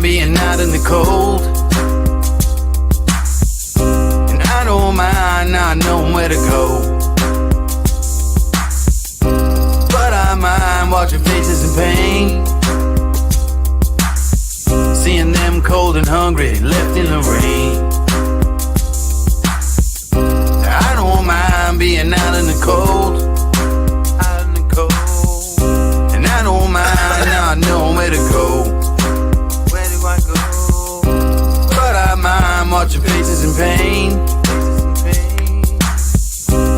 mind being out in the cold. And I don't mind not knowing where to go. But I mind watching faces in pain, seeing them cold and hungry, left in the rain. I don't mind being out in the cold, out in the cold. And I don't mind not knowing where to go. Where do I go? But I mind watching faces in pain,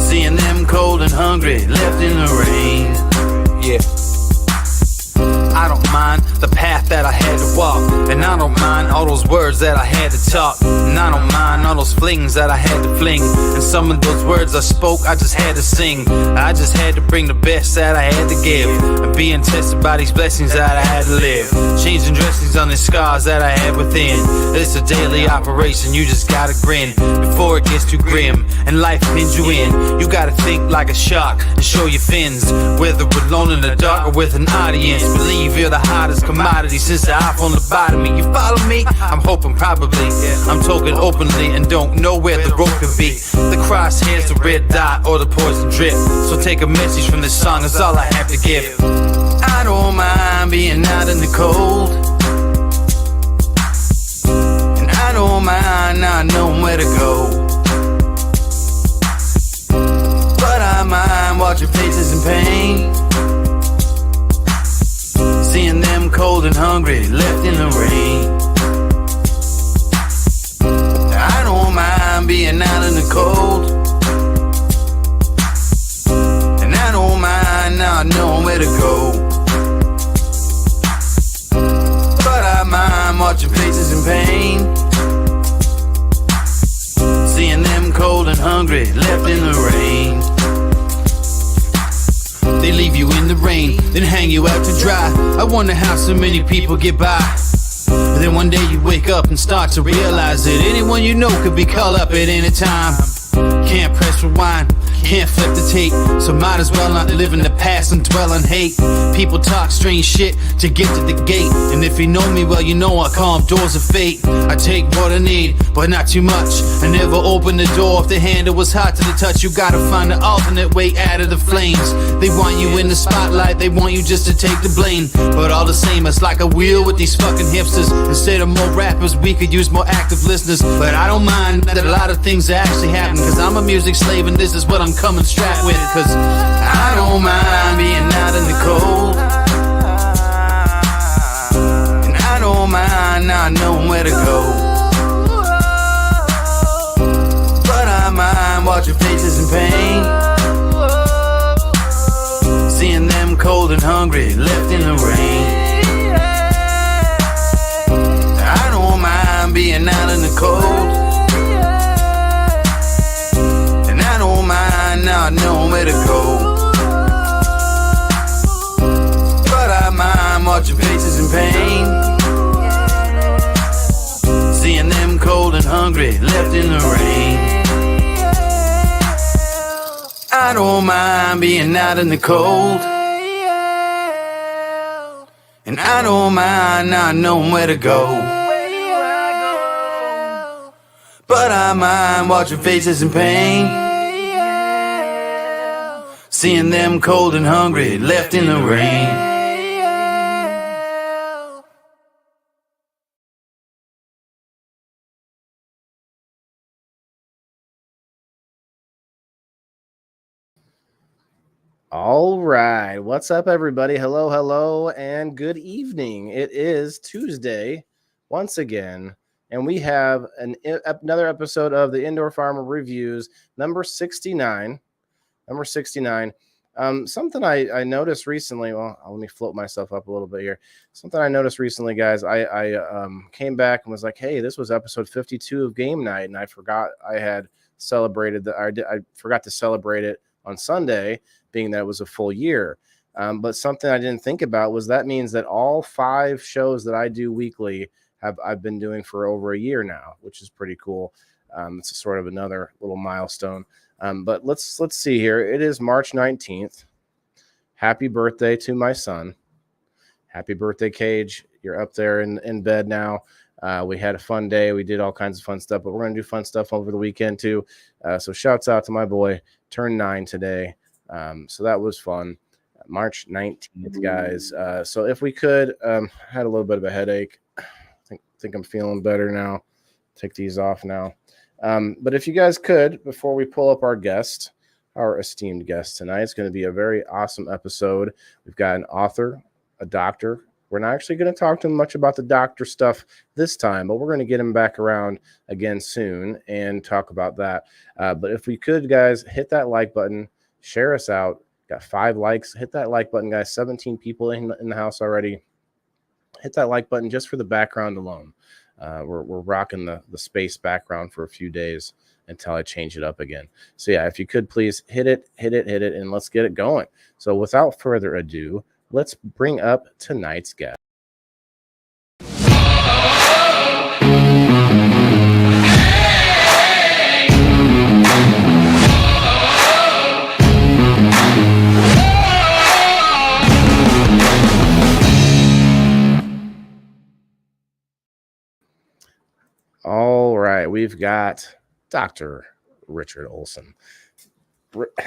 seeing them cold and hungry, left in the rain. Yeah. I don't mind the path that I had to walk, and I don't mind all those words that I had to talk, and I don't mind all those flings that I had to fling, and some of those words I spoke I just had to sing. I just had to bring the best that I had to give, and being tested by these blessings that I had to live, changing dressings on the scars that I had within. It's a daily operation, you just gotta grin before it gets too grim and life pins you in. You gotta think like a shark and show your fins, whether alone in the dark or with an audience. Believe you're the hottest commodity since the iPhone lobotomy. You follow me? I'm hoping probably. I'm talking openly and don't know where the rope could be. The crosshairs, the red dot, or the poison drip. So take a message from this song, that's all I have to give. I don't mind being out in the cold, and I don't mind not knowing where to go. But I mind watching faces in pain, seeing them cold and hungry, left in the rain. I don't mind being out in the cold, and I don't mind not knowing where to go. But I mind watching faces in pain, seeing them cold and hungry, left in the rain. They leave you in the rain, then hang you out to dry. I wonder how so many people get by. But then one day you wake up and start to realize that anyone you know could be called up at any time. Can't press rewind, can't flip the tape, so might as well not live in the past and dwell on hate. People talk strange shit to get to the gate, and if you know me well, you know I call them doors of fate. I take what I need, but not too much. I never open the door if the handle was hot to the touch. You gotta find an alternate way out of the flames. They want you in the spotlight, they want you just to take the blame. But all the same, it's like a wheel with these fucking hipsters. Instead of more rappers, we could use more active listeners. But I don't mind that a lot of things are actually happening, cause I'm a music slave and this is what I'm coming strapped with. Cause I don't mind being out in the cold, and I don't mind not knowing where to go. But I mind watching faces in pain, seeing them cold and hungry, left in the rain. I don't mind being out in the cold, not knowing where to go. But I mind watching faces in pain, seeing them cold and hungry, left in the rain. I don't mind being out in the cold, and I don't mind not knowing where to go. But I mind watching faces in pain, seeing them cold and hungry, left in the rain. All right. What's up, everybody? Hello, hello, and good evening. It is Tuesday once again, and we have another episode of the Indoor Farmer Reviews, number 69. Something I noticed recently. Well, let me float myself up a little bit here. Something I noticed recently, guys. I came back and was like, "Hey, this was episode 52 of Game Night," and I forgot I had celebrated that. I forgot to celebrate it on Sunday, being that it was a full year. But something I didn't think about was that means that all 5 shows that I do weekly I've been doing for over a year now, which is pretty cool. It's sort of another little milestone. But let's see here. It is March 19th. Happy birthday to my son. Happy birthday, Cage. You're up there in bed now. We had a fun day. We did all kinds of fun stuff, but we're going to do fun stuff over the weekend too. So shouts out to my boy, turned 9 today. So that was fun. March 19th, guys. So if we could, had a little bit of a headache. Think I'm feeling better now. Take these off now. But if you guys could, before we pull up our guest, our esteemed guest tonight, it's going to be a very awesome episode. We've got an author, a doctor. We're not actually going to talk to him much about the doctor stuff this time, but we're going to get him back around again soon and talk about that. But if we could, guys, hit that like button, share us out. Got 5 likes. Hit that like button, guys. 17 people in the house already. Hit that like button just for the background alone. We're rocking the space background for a few days until I change it up again. So yeah, if you could please hit it, and let's get it going. So without further ado, let's bring up tonight's guest. All right, we've got Dr. Richard Olson.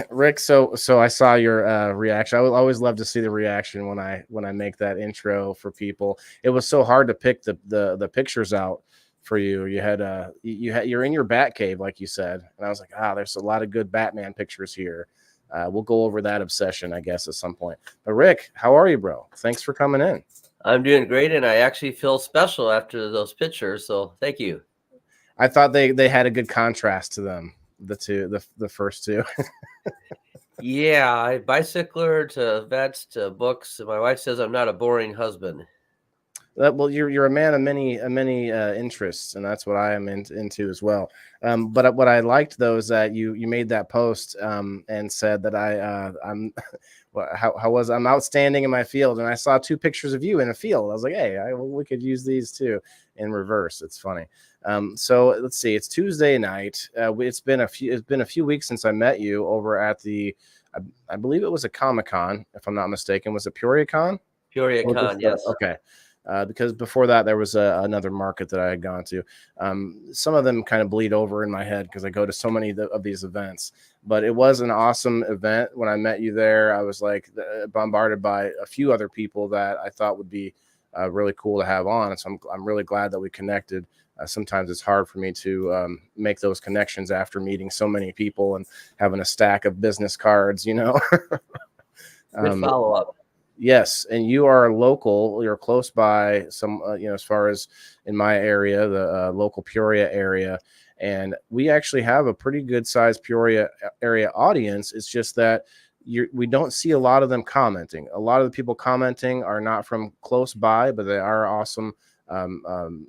Rick, so I saw your reaction. I would always love to see the reaction when I make that intro for people. It was so hard to pick the pictures out for you. You're in your bat cave, like you said, and I was like, there's a lot of good Batman pictures here. We'll go over that obsession, I guess, at some point. But Rick, how are you, bro? Thanks for coming in. I'm doing great, and I actually feel special after those pictures, so thank you. I thought they had a good contrast to them, the first two. Yeah, bicycler to vets to books. My wife says I'm not a boring husband. Well, you're a man of many interests, and that's what I am into as well. But what I liked though is that you made that post and said that I'm I'm outstanding in my field, and I saw 2 pictures of you in a field. I was like, hey, we could use these too in reverse. It's funny. So let's see. It's Tuesday night. It's been a few weeks since I met you over at the I believe it was a Comic-Con, if I'm not mistaken. Was it Peoria Con? Peoria Con, yes. Okay. Because before that, there was another market that I had gone to. Some of them kind of bleed over in my head because I go to so many of these events. But it was an awesome event. When I met you there, I was like bombarded by a few other people that I thought would be really cool to have on. And so I'm really glad that we connected. Sometimes it's hard for me to make those connections after meeting so many people and having a stack of business cards, Good follow-up. Yes, and you are local. You're close by some, as far as in my area, the local Peoria area, and we actually have a pretty good sized Peoria area audience. It's just that we don't see a lot of them commenting. A lot of the people commenting are not from close by, but they are awesome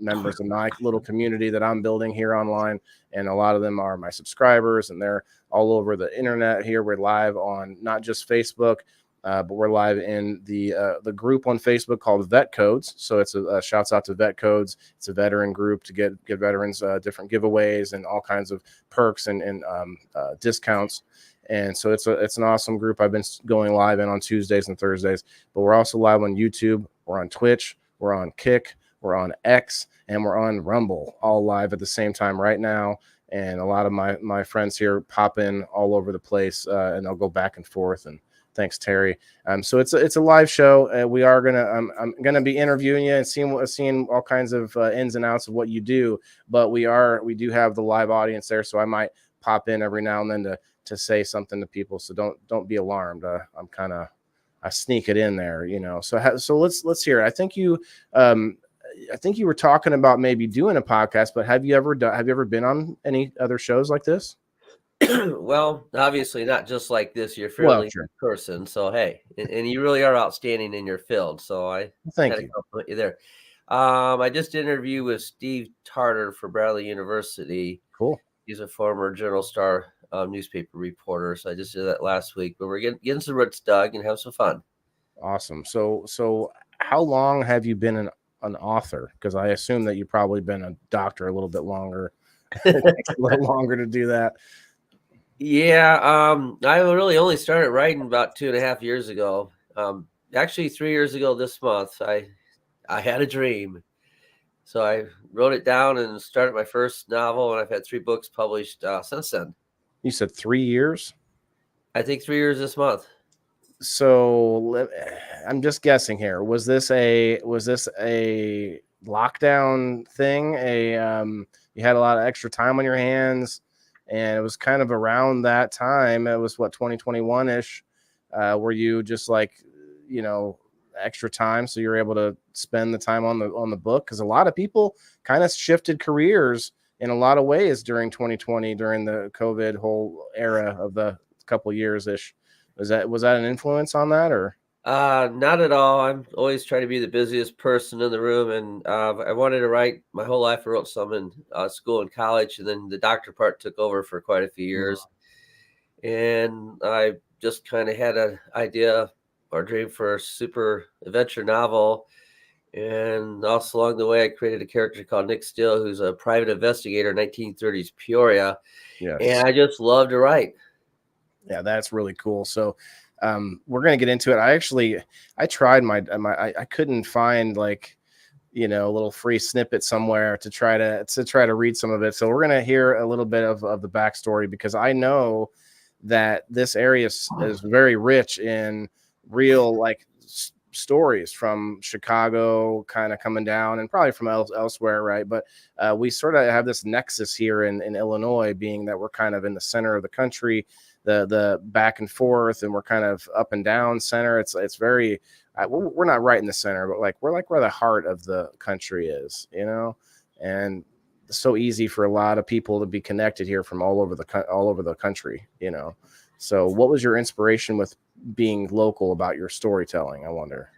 members of my little community that I'm building here online, and a lot of them are my subscribers, and they're all over the internet here. We're live on not just Facebook. But we're live in the group on Facebook called Vet Codes. So it's a shouts out to Vet Codes. It's a veteran group to get veterans different giveaways and all kinds of perks and discounts. And so it's an awesome group. I've been going live in on Tuesdays and Thursdays, but we're also live on YouTube. We're on Twitch. We're on Kick. We're on X, and we're on Rumble, all live at the same time right now. And a lot of my friends here pop in all over the place, and they'll go back and forth. And thanks, Terry. So it's a live show. We are I'm gonna be interviewing you and seeing all kinds of ins and outs of what you do. But we do have the live audience there, so I might pop in every now and then to say something to people. So don't be alarmed. I sneak it in there, So let's hear it. I think you were talking about maybe doing a podcast, but have you ever been on any other shows like this? Well, obviously not just like this. You're a fairly sure. good person, so hey, and you really are outstanding in your field. So I thank you. Compliment you there. I just interviewed with Steve Tarter for Bradley University. Cool. He's a former Journal Star newspaper reporter. So I just did that last week. But we're getting some roots dug and have some fun. Awesome. So how long have you been an author? Because I assume that you've probably been a doctor a little bit longer. It takes a little longer to do that. Yeah, I really only started writing about 2.5 years ago. Actually, 3 years ago this month. I I had a dream. So I wrote it down and started my first novel, and I've had 3 books published since then. You said 3 years? I think 3 years this month. So I'm just guessing here. Was this a lockdown thing? You had a lot of extra time on your hands, and it was kind of around that time. It was what, 2021-ish. Were you just like, extra time, so you're able to spend the time on the book? Because a lot of people kind of shifted careers in a lot of ways during 2020, during the COVID whole era of the couple years ish. Was that an influence on that, or? Not at all. I'm always trying to be the busiest person in the room, and I wanted to write my whole life. I wrote some in school and college, and then the doctor part took over for quite a few years. And I just kind of had an idea or dream for a super adventure novel. And also along the way, I created a character called Nick Still, who's a private investigator in 1930s Peoria. Yes. And I just love to write. Yeah, that's really cool. So we're going to get into it. I tried I couldn't find like, a little free snippet somewhere to try to read some of it. So we're going to hear a little bit of the backstory, because I know that this area is very rich in real stories from Chicago kind of coming down, and probably from elsewhere, right? But we sort of have this nexus here in Illinois, being that we're kind of in the center of the country, the back and forth, and we're kind of up and down center. It's very we're not right in the center, but we're where the heart of the country is, and it's so easy for a lot of people to be connected here from all over the country, So what was your inspiration with being local about your storytelling, I wonder?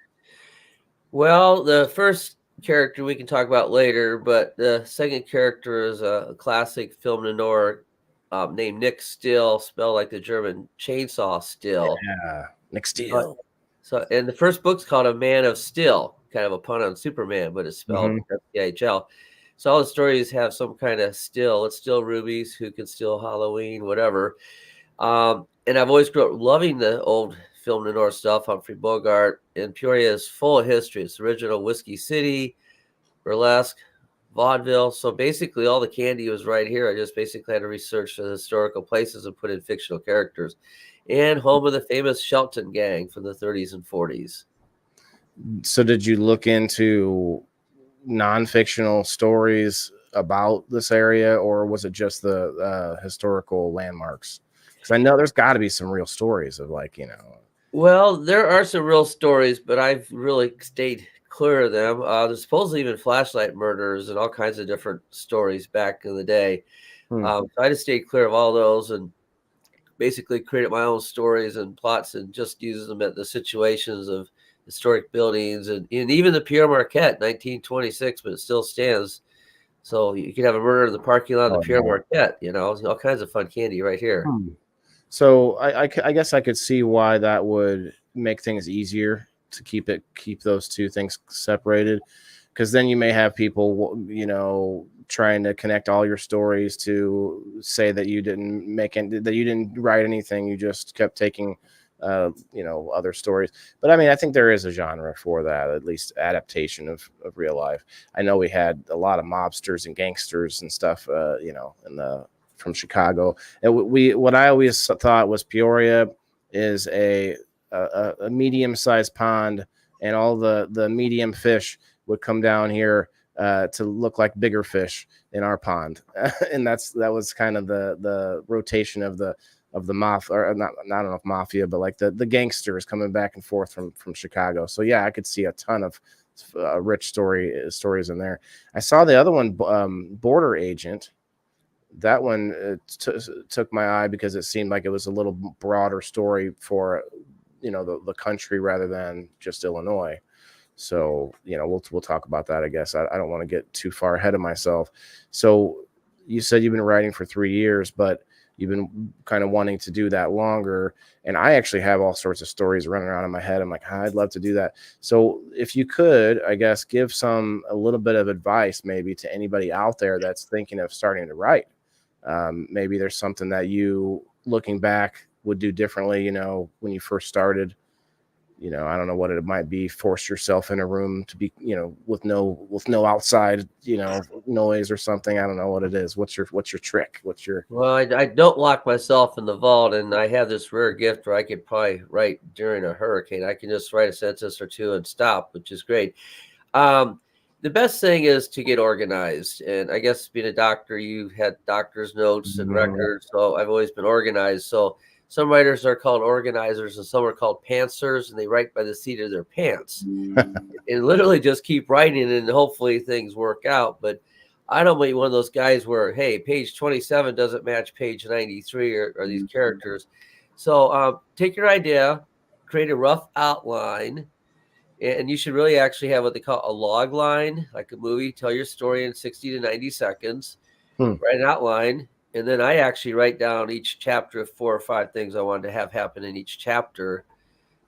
Well, the first character we can talk about later, but the second character is a classic film noir named Nick Still, spelled like the German chainsaw Still. Yeah, Nick Still. So, and the first book's called A Man of Steel, kind of a pun on Superman, but it's spelled S-T-I-H-L. So all the stories have some kind of still. It's still rubies, who can steal Halloween, whatever. And I've always grew up loving the old film noir stuff. Humphrey Bogart, and Peoria is full of history. It's original Whiskey City, burlesque, vaudeville. So basically all the candy was right here. I just basically had to research the historical places and put in fictional characters. And home of the famous Shelton gang from the 30s and 40s. So did you look into non-fictional stories about this area, or was it just the historical landmarks? Because I know there's got to be some real stories of Well, there are some real stories, but I've really stayed clear of them. There's supposedly even flashlight murders and all kinds of different stories back in the day. So I just stayed clear of all those, and basically created my own stories and plots, and just uses them at the situations of historic buildings, and even the Pierre Marquette, 1926, but it still stands. So you could have a murder in the parking lot of the Pierre Marquette, all kinds of fun candy right here. So I guess I could see why that would make things easier to keep those two things separated, because then you may have people, trying to connect all your stories to say that you didn't write anything, you just kept taking other stories. But I mean, I think there is a genre for that, at least adaptation of real life. I know we had a lot of mobsters and gangsters and stuff, from Chicago. And what I always thought was Peoria is a medium-sized pond, and all the medium fish would come down here to look like bigger fish in our pond. And that was kind of the rotation of the mafia, or not enough mafia, but the gangsters coming back and forth from Chicago. So yeah, I could see a ton of rich stories in there. I saw the other one, Border Agent. That one took my eye because it seemed like it was a little broader story for the country rather than just Illinois. So we'll talk about that, I guess. I don't want to get too far ahead of myself. So you said you've been writing for 3 years, but you've been kind of wanting to do that longer. And I actually have all sorts of stories running around in my head. I'm like, I'd love to do that. So if you could, I guess, give a little bit of advice maybe to anybody out there that's thinking of starting to write. Maybe there's something that you, looking back, would do differently, when you first started. I don't know what it might be. Force yourself in a room to be, with no outside, noise or something. I don't know what it is. What's your trick? Well, I don't lock myself in the vault, and I have this rare gift where I could probably write during a hurricane. I can just write a sentence or two and stop, which is great. The best thing is to get organized. And I guess being a doctor, you had doctor's notes and records. So I've always been organized. So some writers are called organizers and some are called pantsers, and they write by the seat of their pants and literally just keep writing, and hopefully things work out. But I don't be one of those guys where, hey, page 27 doesn't match page 93 or these characters. So take your idea, create a rough outline, and you should really actually have what they call a log line, like a movie. Tell your story in 60 to 90 seconds, write an outline, and then I actually write down each chapter of 4 or 5 things I wanted to have happen in each chapter.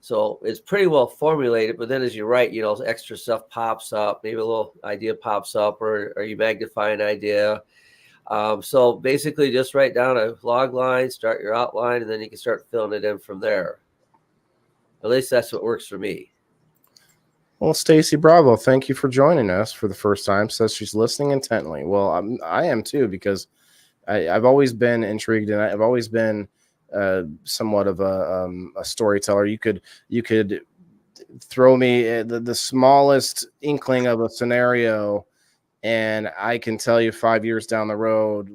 So it's pretty well formulated, but then as you write, extra stuff pops up, maybe a little idea pops up, or you magnify an idea. So basically just write down a log line, start your outline, and then you can start filling it in from there. At least that's what works for me. Well, Stacy Bravo, thank you for joining us for the first time. Says she's listening intently. Well, I am too, because I've always been intrigued, and I've always been somewhat of a storyteller. You could throw me the smallest inkling of a scenario, and I can tell you 5 years down the road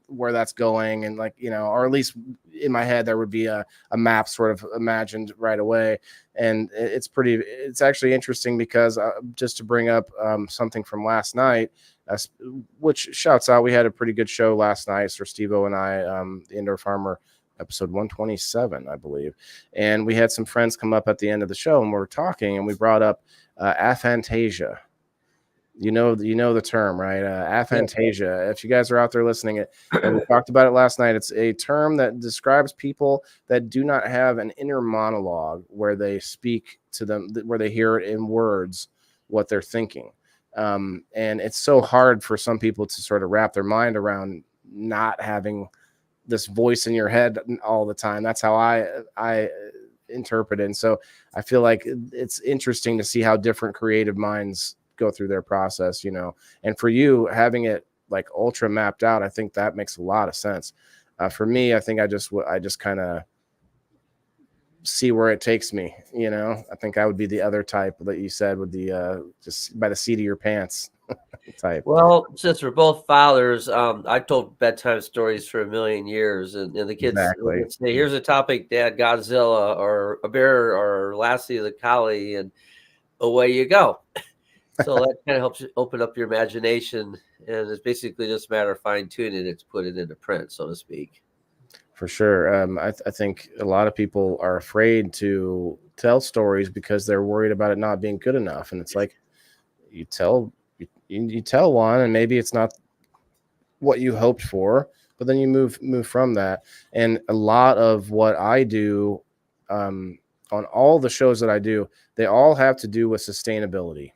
where that's going, and or at least in my head there would be a map sort of imagined right away. And it's actually interesting because just to bring up something from last night, which shouts out, we had a pretty good show last night, Sir Steve-O and I, the Indoor Farmer, episode 127, I believe. And we had some friends come up at the end of the show, and we were talking, and we brought up aphantasia. You know the term, right? Aphantasia. If you guys are out there listening, and we talked about it last night. It's a term that describes people that do not have an inner monologue where they speak to them, where they hear it in words what they're thinking. And it's so hard for some people to sort of wrap their mind around not having this voice in your head all the time. That's how I interpret it. And so I feel like it's interesting to see how different creative minds go through their process, and for you having it like ultra mapped out, I think that makes a lot of sense. For me, I think I just kind of see where it takes me. I think I would be the other type that you said, with the just by the seat of your pants type. Well, since we're both fathers, I told bedtime stories for a million years, and the kids would say, here's a topic, Dad, Godzilla or a bear or Lassie the collie, and away you go. So that kind of helps you open up your imagination, and it's basically just a matter of fine-tuning it to put it into print, so to speak. For sure. I think a lot of people are afraid to tell stories because they're worried about it not being good enough. And it's like, you tell one, and maybe it's not what you hoped for, but then you move from that. And a lot of what I do on all the shows that I do, they all have to do with sustainability.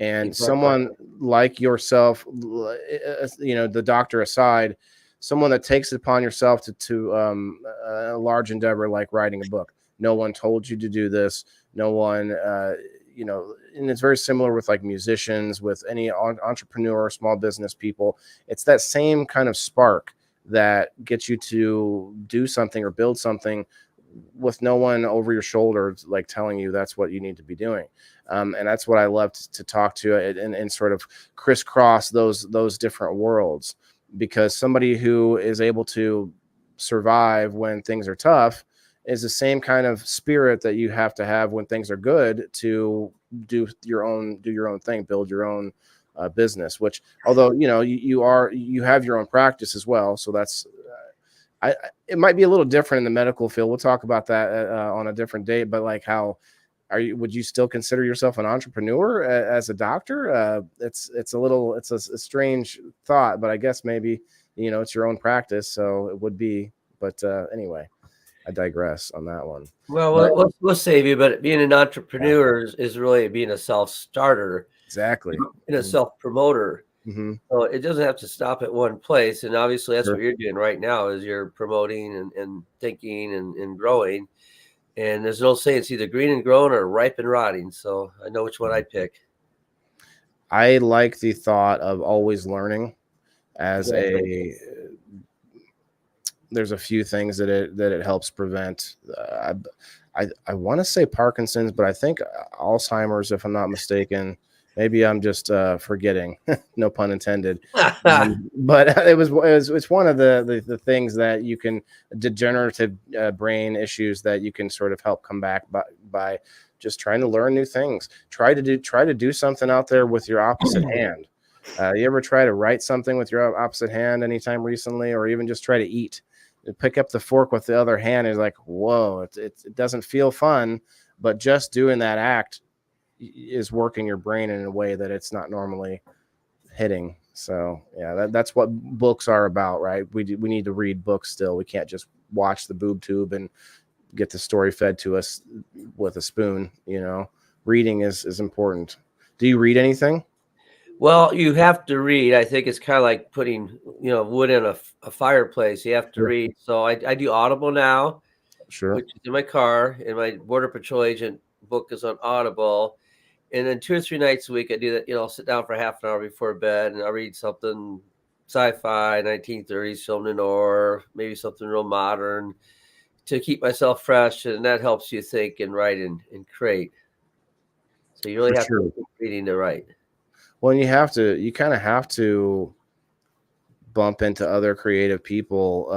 And someone like yourself, the doctor aside, someone that takes it upon yourself to a large endeavor like writing a book. No one told you to do this. No one, and it's very similar with like musicians, with any entrepreneur, small business people. It's that same kind of spark that gets you to do something or build something with no one over your shoulder, like telling you that's what you need to be doing. And that's what I love to talk to and sort of crisscross those different worlds, because somebody who is able to survive when things are tough is the same kind of spirit that you have to have when things are good, to do your own thing, build your own business, which, although, you have your own practice as well. So that's, it might be a little different in the medical field. We'll talk about that on a different date, but like, would you still consider yourself an entrepreneur as a doctor? It's a strange thought, but I guess maybe, it's your own practice, so it would be, but anyway, I digress on that one. Well, we'll save you, but being an entrepreneur is really being a self-starter. Exactly. And a self-promoter. Mm-hmm. So it doesn't have to stop at one place. And obviously that's what you're doing right now, is you're promoting and thinking and growing. And there's no saying it's either green and grown or ripe and rotting. So I know which one I'd pick. I like the thought of always learning as Exactly. there's a few things that it helps prevent. I want to say Parkinson's, but I think Alzheimer's, if I'm not mistaken. Maybe I'm just forgetting, no pun intended. But it's one of the things that you can, degenerative brain issues that you can sort of help come back by just trying to learn new things. Try to do something out there with your opposite hand. You ever try to write something with your opposite hand anytime recently, or even just try to eat? Pick up the fork with the other hand is like, whoa, it doesn't feel fun, but just doing that act is working your brain in a way that it's not normally hitting. So yeah, that's what books are about, right? We need to read books still. We can't just watch the boob tube and get the story fed to us with a spoon. Reading is important. Do you read anything? Well, you have to read. I think it's kind of like putting, wood in a fireplace. You have to read. So I do Audible now, which is in my car, and my Border Patrol agent book is on Audible. And then 2 or 3 nights a week, I do that. I'll sit down for half an hour before bed, and I'll read something sci-fi, 1930s film noir, maybe something real modern, to keep myself fresh, and that helps you think and write and create. So you really have to keep reading to write. Well, you kind of have to bump into other creative people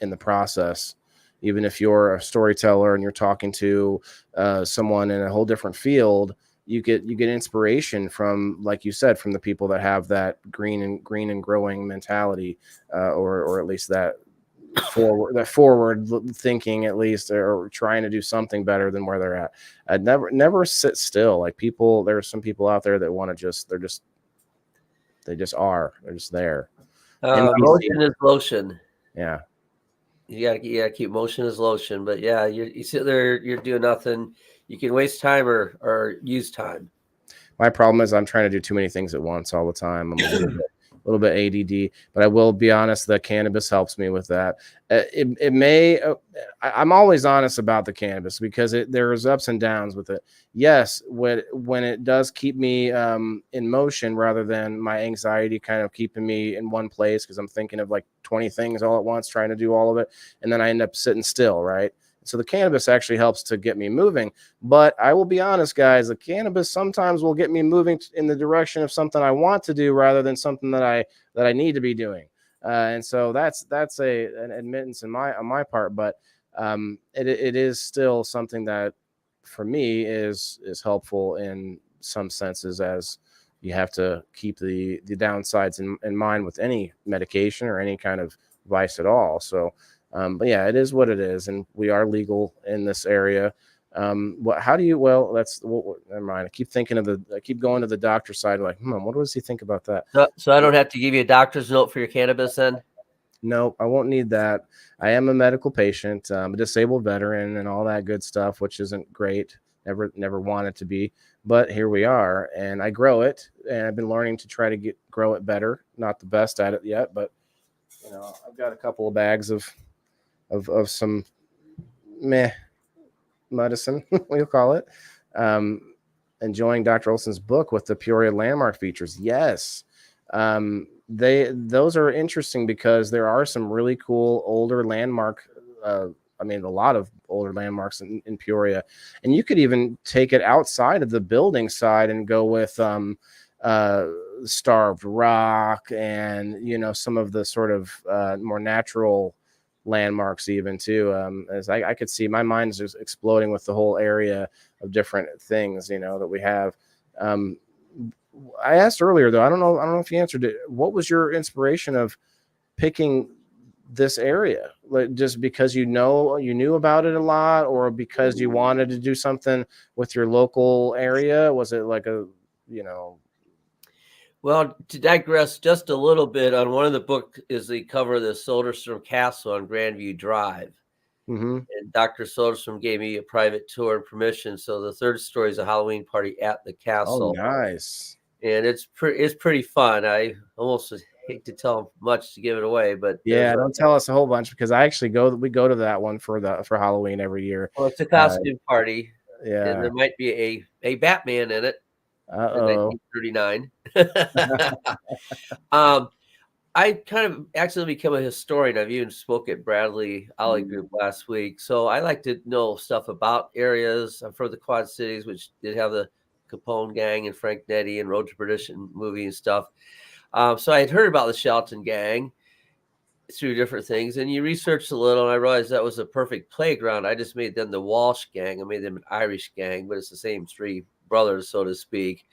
in the process. Even if you're a storyteller and you're talking to someone in a whole different field, you get inspiration from, like you said, from the people that have that green and growing mentality, or at least that forward thinking, at least, or trying to do something better than where they're at. I'd never sit still. Like there are some people out there that want to they're just there. Motion is lotion. Yeah. You gotta keep motion as lotion. But yeah, you sit there, you're doing nothing. You can waste time or use time. My problem is I'm trying to do too many things at once all the time. I'm a little bit ADD, but I will be honest, the cannabis helps me with that. I'm always honest about the cannabis because there's ups and downs with it. Yes, when it does keep me in motion rather than my anxiety kind of keeping me in one place, because I'm thinking of like 20 things all at once, trying to do all of it, and then I end up sitting still, right? So the cannabis actually helps to get me moving. But I will be honest, guys, the cannabis sometimes will get me moving in the direction of something I want to do rather than something that I need to be doing. And so that's an admittance on my part. But it is still something that for me is helpful in some senses, as you have to keep the downsides in mind with any medication or any kind of vice at all. So but yeah, it is what it is, and we are legal in this area. How do you? Well, never mind. I keep going to the doctor side. Like, what does he think about that? So I don't have to give you a doctor's note for your cannabis then? No, I won't need that. I am a medical patient, a disabled veteran, and all that good stuff, which isn't great. Never wanted to be, but here we are, and I grow it, and I've been learning to try to grow it better. Not the best at it yet, but I've got a couple of bags of some medicine, we'll call it. Enjoying Dr. Olson's book with the Peoria landmark features. Yes. Those are interesting because there are some really cool older landmark. A lot of older landmarks in Peoria, and you could even take it outside of the building side and go with Starved Rock and some of the sort of more natural landmarks even too. As I could see, my mind is just exploding with the whole area of different things that we have. I asked earlier though, I don't know if you answered it. What was your inspiration of picking this area? Like, just because you knew about it a lot, or because you wanted to do something with your local area? Was it like Well, to digress just a little bit, on one of the book is the cover of the Soderstrom Castle on Grandview Drive. Mm-hmm. And Dr. Soderstrom gave me a private tour and permission. So the third story is a Halloween party at the castle. Oh, nice. And it's pretty fun. I almost hate to tell much to give it away, but Yeah, don't tell us a whole bunch because we go to that one for Halloween every year. well, it's a costume party, and Yeah. there might be a Batman in it in Uh-oh. 1939. I kind of accidentally became a historian. I've even spoke at Bradley Ollie Group last week. So I like to know stuff about areas. I'm from the Quad Cities, which did have the Capone gang and Frank Nettie and Road to Perdition movie and stuff. So I had heard about the Shelton gang through different things. And you researched a little, and I realized that was a perfect playground. I just made them the Walsh gang. I made them an Irish gang, but it's the same three brothers, so to speak.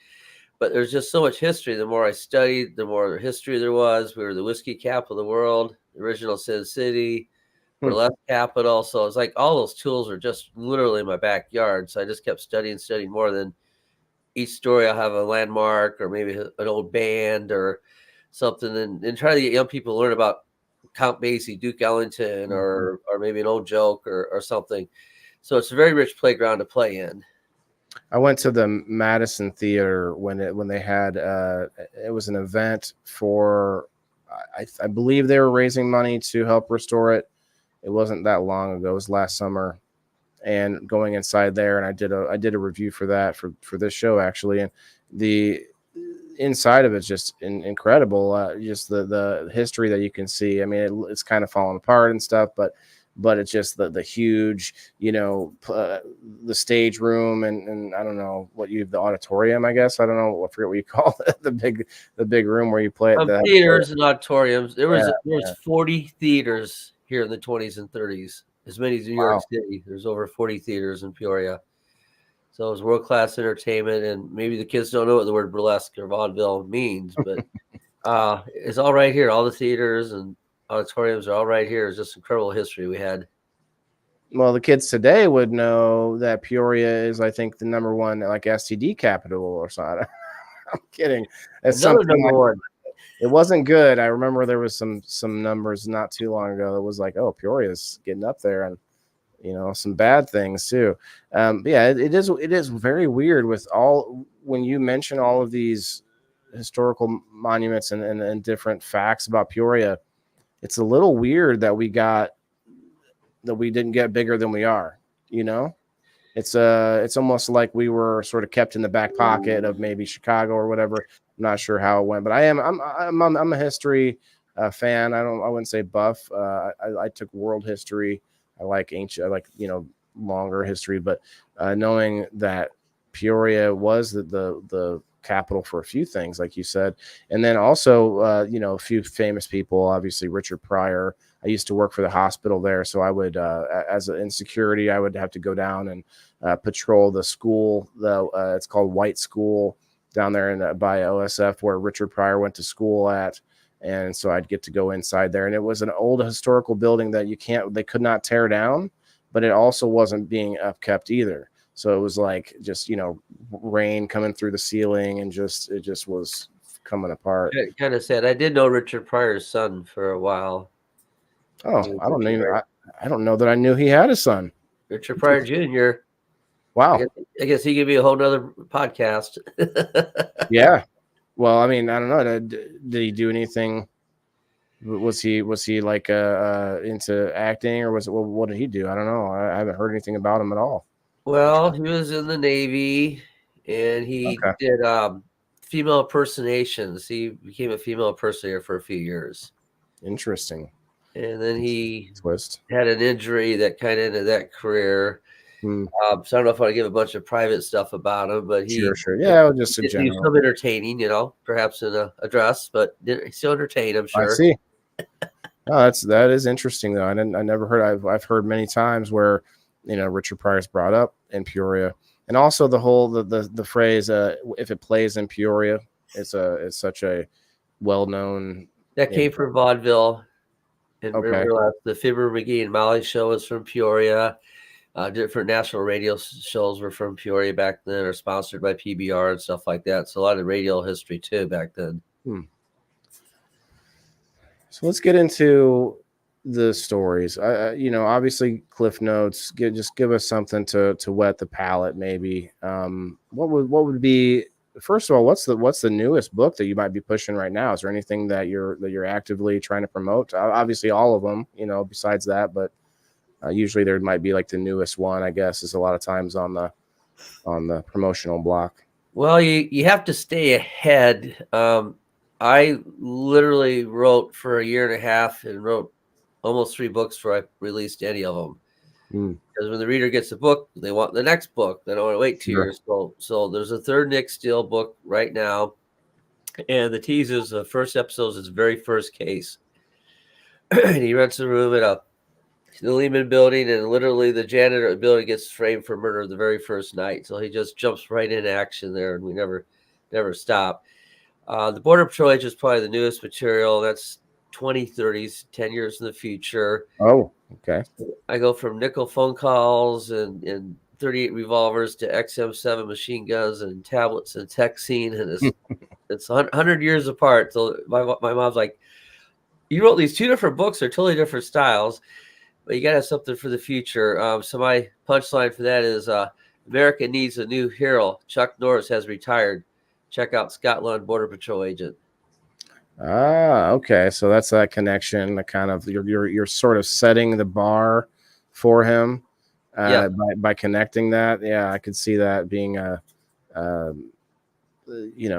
But there's just so much history. The more I studied, the more history there was. We were the whiskey capital of the world, the original Sin City, burlesque capital. So it's like all those tools are just literally in my backyard. So I just kept studying more than each story. I'll have a landmark or maybe an old band or something, and try to get young people to learn about Count Basie, Duke Ellington, or maybe an old joke or something. So it's a very rich playground to play in. I went to the Madison Theater when they had it was an event for I believe they were raising money to help restore it. It wasn't that long ago. It was last summer, and going inside there, and I did a review for that for this show actually, and the inside of it's just incredible. Just the history that you can see. I mean, it's kind of falling apart and stuff, but it's just the huge, the stage room and I don't know what the auditorium, I guess. I don't know. I forget what you call it. The big room where you play at theaters and auditoriums. There was 40 theaters here in the 20s and 30s, as many as New York City. There's over 40 theaters in Peoria. So it was world-class entertainment, and maybe the kids don't know what the word burlesque or vaudeville means, but it's all right here. All the theaters and auditoriums are all right here. It's just incredible history we had. Well, the kids today would know that Peoria is, I think, the number one like STD capital or something. I'm kidding. It's another number one. It wasn't good. I remember there was some numbers not too long ago that was like, oh, Peoria's getting up there, and some bad things too. Yeah, it is very weird with when you mention all of these historical monuments and different facts about Peoria. It's a little weird that we didn't get bigger than we are. It's almost like we were sort of kept in the back pocket of maybe Chicago or whatever. I'm not sure how it went, but I'm a history fan. I wouldn't say buff. I took world history. I like ancient. I like longer history, but knowing that Peoria was the capital for a few things, like you said, and then also a few famous people. Obviously, Richard Pryor. I used to work for the hospital there, so I would, in security, I would have to go down and patrol the school. It's called White School down there by OSF, where Richard Pryor went to school at. And so I'd get to go inside there, and it was an old historical building that they could not tear down, but it also wasn't being upkept either. So it was like just, rain coming through the ceiling, and it just was coming apart. It kind of sad. I did know Richard Pryor's son for a while. Oh, I don't know that I knew he had a son. Richard Pryor Jr. Wow. I guess he could be a whole nother podcast. Yeah. Well, I mean, I don't know. Did he do anything? Was he like into acting, or what did he do? I don't know. I haven't heard anything about him at all. Well, he was in the Navy, and he did female impersonations. He became a female impersonator for a few years. Interesting. And then he had an injury that kind of ended that career. So I don't know if I want to give a bunch of private stuff about him, but sure. Yeah, just in general. Some entertaining, perhaps in a dress, but still entertain, I'm sure. I see. Oh, that is interesting though. I never heard. I've heard many times where Richard Pryor's brought up in Peoria, and also the whole the phrase if it plays in Peoria, it's such a well known. That came from vaudeville. And the Fibber, McGee, and Molly show was from Peoria. Different national radio shows were from Peoria back then, or sponsored by PBR and stuff like that. So a lot of radio history too back then. So let's get into the stories. Obviously Cliff Notes. Just give us something to whet the palate. Maybe what would be first of all, what's the newest book that you might be pushing right now? Is there anything that you're actively trying to promote? Obviously, all of them, besides that, but usually there might be like the newest one, I guess, is a lot of times on the promotional block. Well, you have to stay ahead. I literally wrote for a year and a half and wrote almost 3 books before I released any of them. Because when the reader gets the book, they want the next book. They don't want to wait 2 years. So there's a third Nick Steele book right now, and the teases, the first episode is his very first case. And he rents a room at the Lehman building, and literally the janitor of the building gets framed for murder the very first night. So he just jumps right into action there, and we never stop. The Border Patrol agent is probably the newest material. That's 2030s, 10 years in the future. Oh, okay. I go from nickel phone calls and 38 revolvers to XM7 machine guns and tablets and texting, and it's 100 years apart. So my mom's like, you wrote these 2 different books, they're totally different styles, but you got to have something for the future. So my punchline for that is America needs a new hero. Chuck Norris has retired. Check out Scott Lund, Border Patrol agent. Okay. So that's that connection. The kind of you're sort of setting the bar for him by connecting that. Yeah, I could see that being a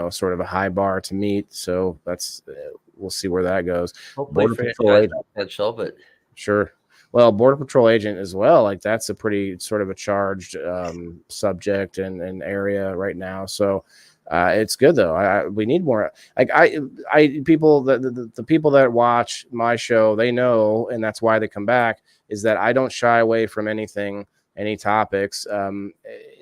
sort of a high bar to meet. So that's we'll see where that goes. Hopefully Border Patrol agent potential, but sure. Well, Border Patrol agent as well. Like that's a pretty sort of a charged subject and area right now. So it's good though. We need more. Like people the people that watch my show, they know, and that's why they come back. Is that I don't shy away from anything, any topics.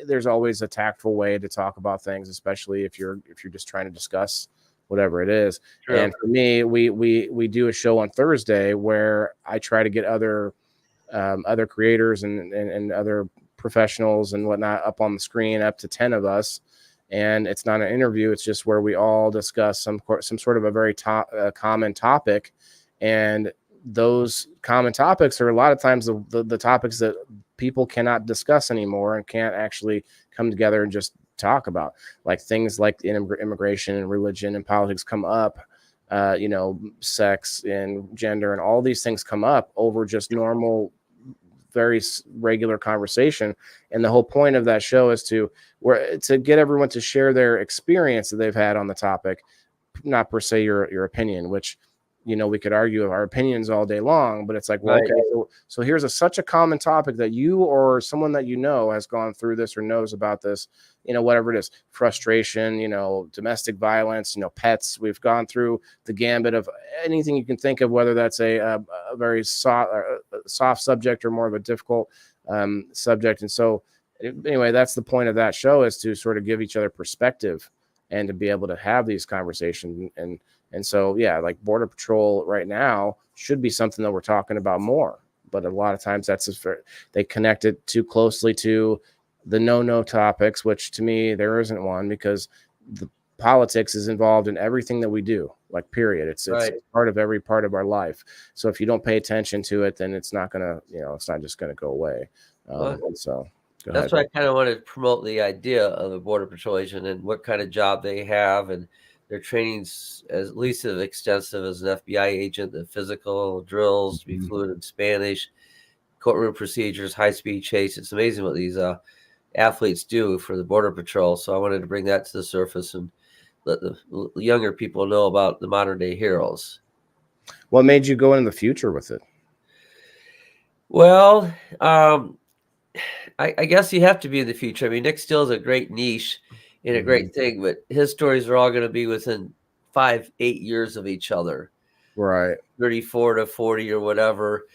There's always a tactful way to talk about things, especially if you're just trying to discuss whatever it is. True. And for me, we do a show on Thursday where I try to get other creators and other professionals and whatnot up on the screen, up to 10 of us. And it's not an interview. It's just where we all discuss some sort of a very common topic. And those common topics are a lot of times the topics that people cannot discuss anymore and can't actually come together and just talk about, like things like immigration and religion and politics come up, sex and gender and all these things come up over just normal, very regular conversation. And the whole point of that show is to get everyone to share their experience that they've had on the topic, not per se your opinion, which we could argue our opinions all day long, but it's like, well, right. Okay, so here's such a common topic that you or someone that has gone through this or knows about this, whatever it is, frustration, domestic violence, pets. We've gone through the gambit of anything you can think of, whether that's a very soft subject or more of a difficult subject. And so anyway, that's the point of that show, is to sort of give each other perspective and to be able to have these conversations. And so, yeah, like Border Patrol right now should be something that we're talking about more. But a lot of times they connect it too closely to the no topics, which to me, there isn't one, because the politics is involved in everything that we do, like period. It's part of every part of our life. So if you don't pay attention to it, then it's not going to, it's not just going to go away. And so that's why I kind of wanted to promote the idea of the Border Patrol agent and what kind of job they have, and their training's at least as extensive as an FBI agent. The physical drills, to be fluent in Spanish, courtroom procedures, high-speed chase. It's amazing what these athletes do for the Border Patrol. So I wanted to bring that to the surface and let the younger people know about the modern-day heroes. What made you go into the future with it? Well, I guess you have to be in the future. I mean, Nick Steele is a great niche and a great thing, but his stories are all going to be within 5-8 years of each other, right? 34 to 40 or whatever,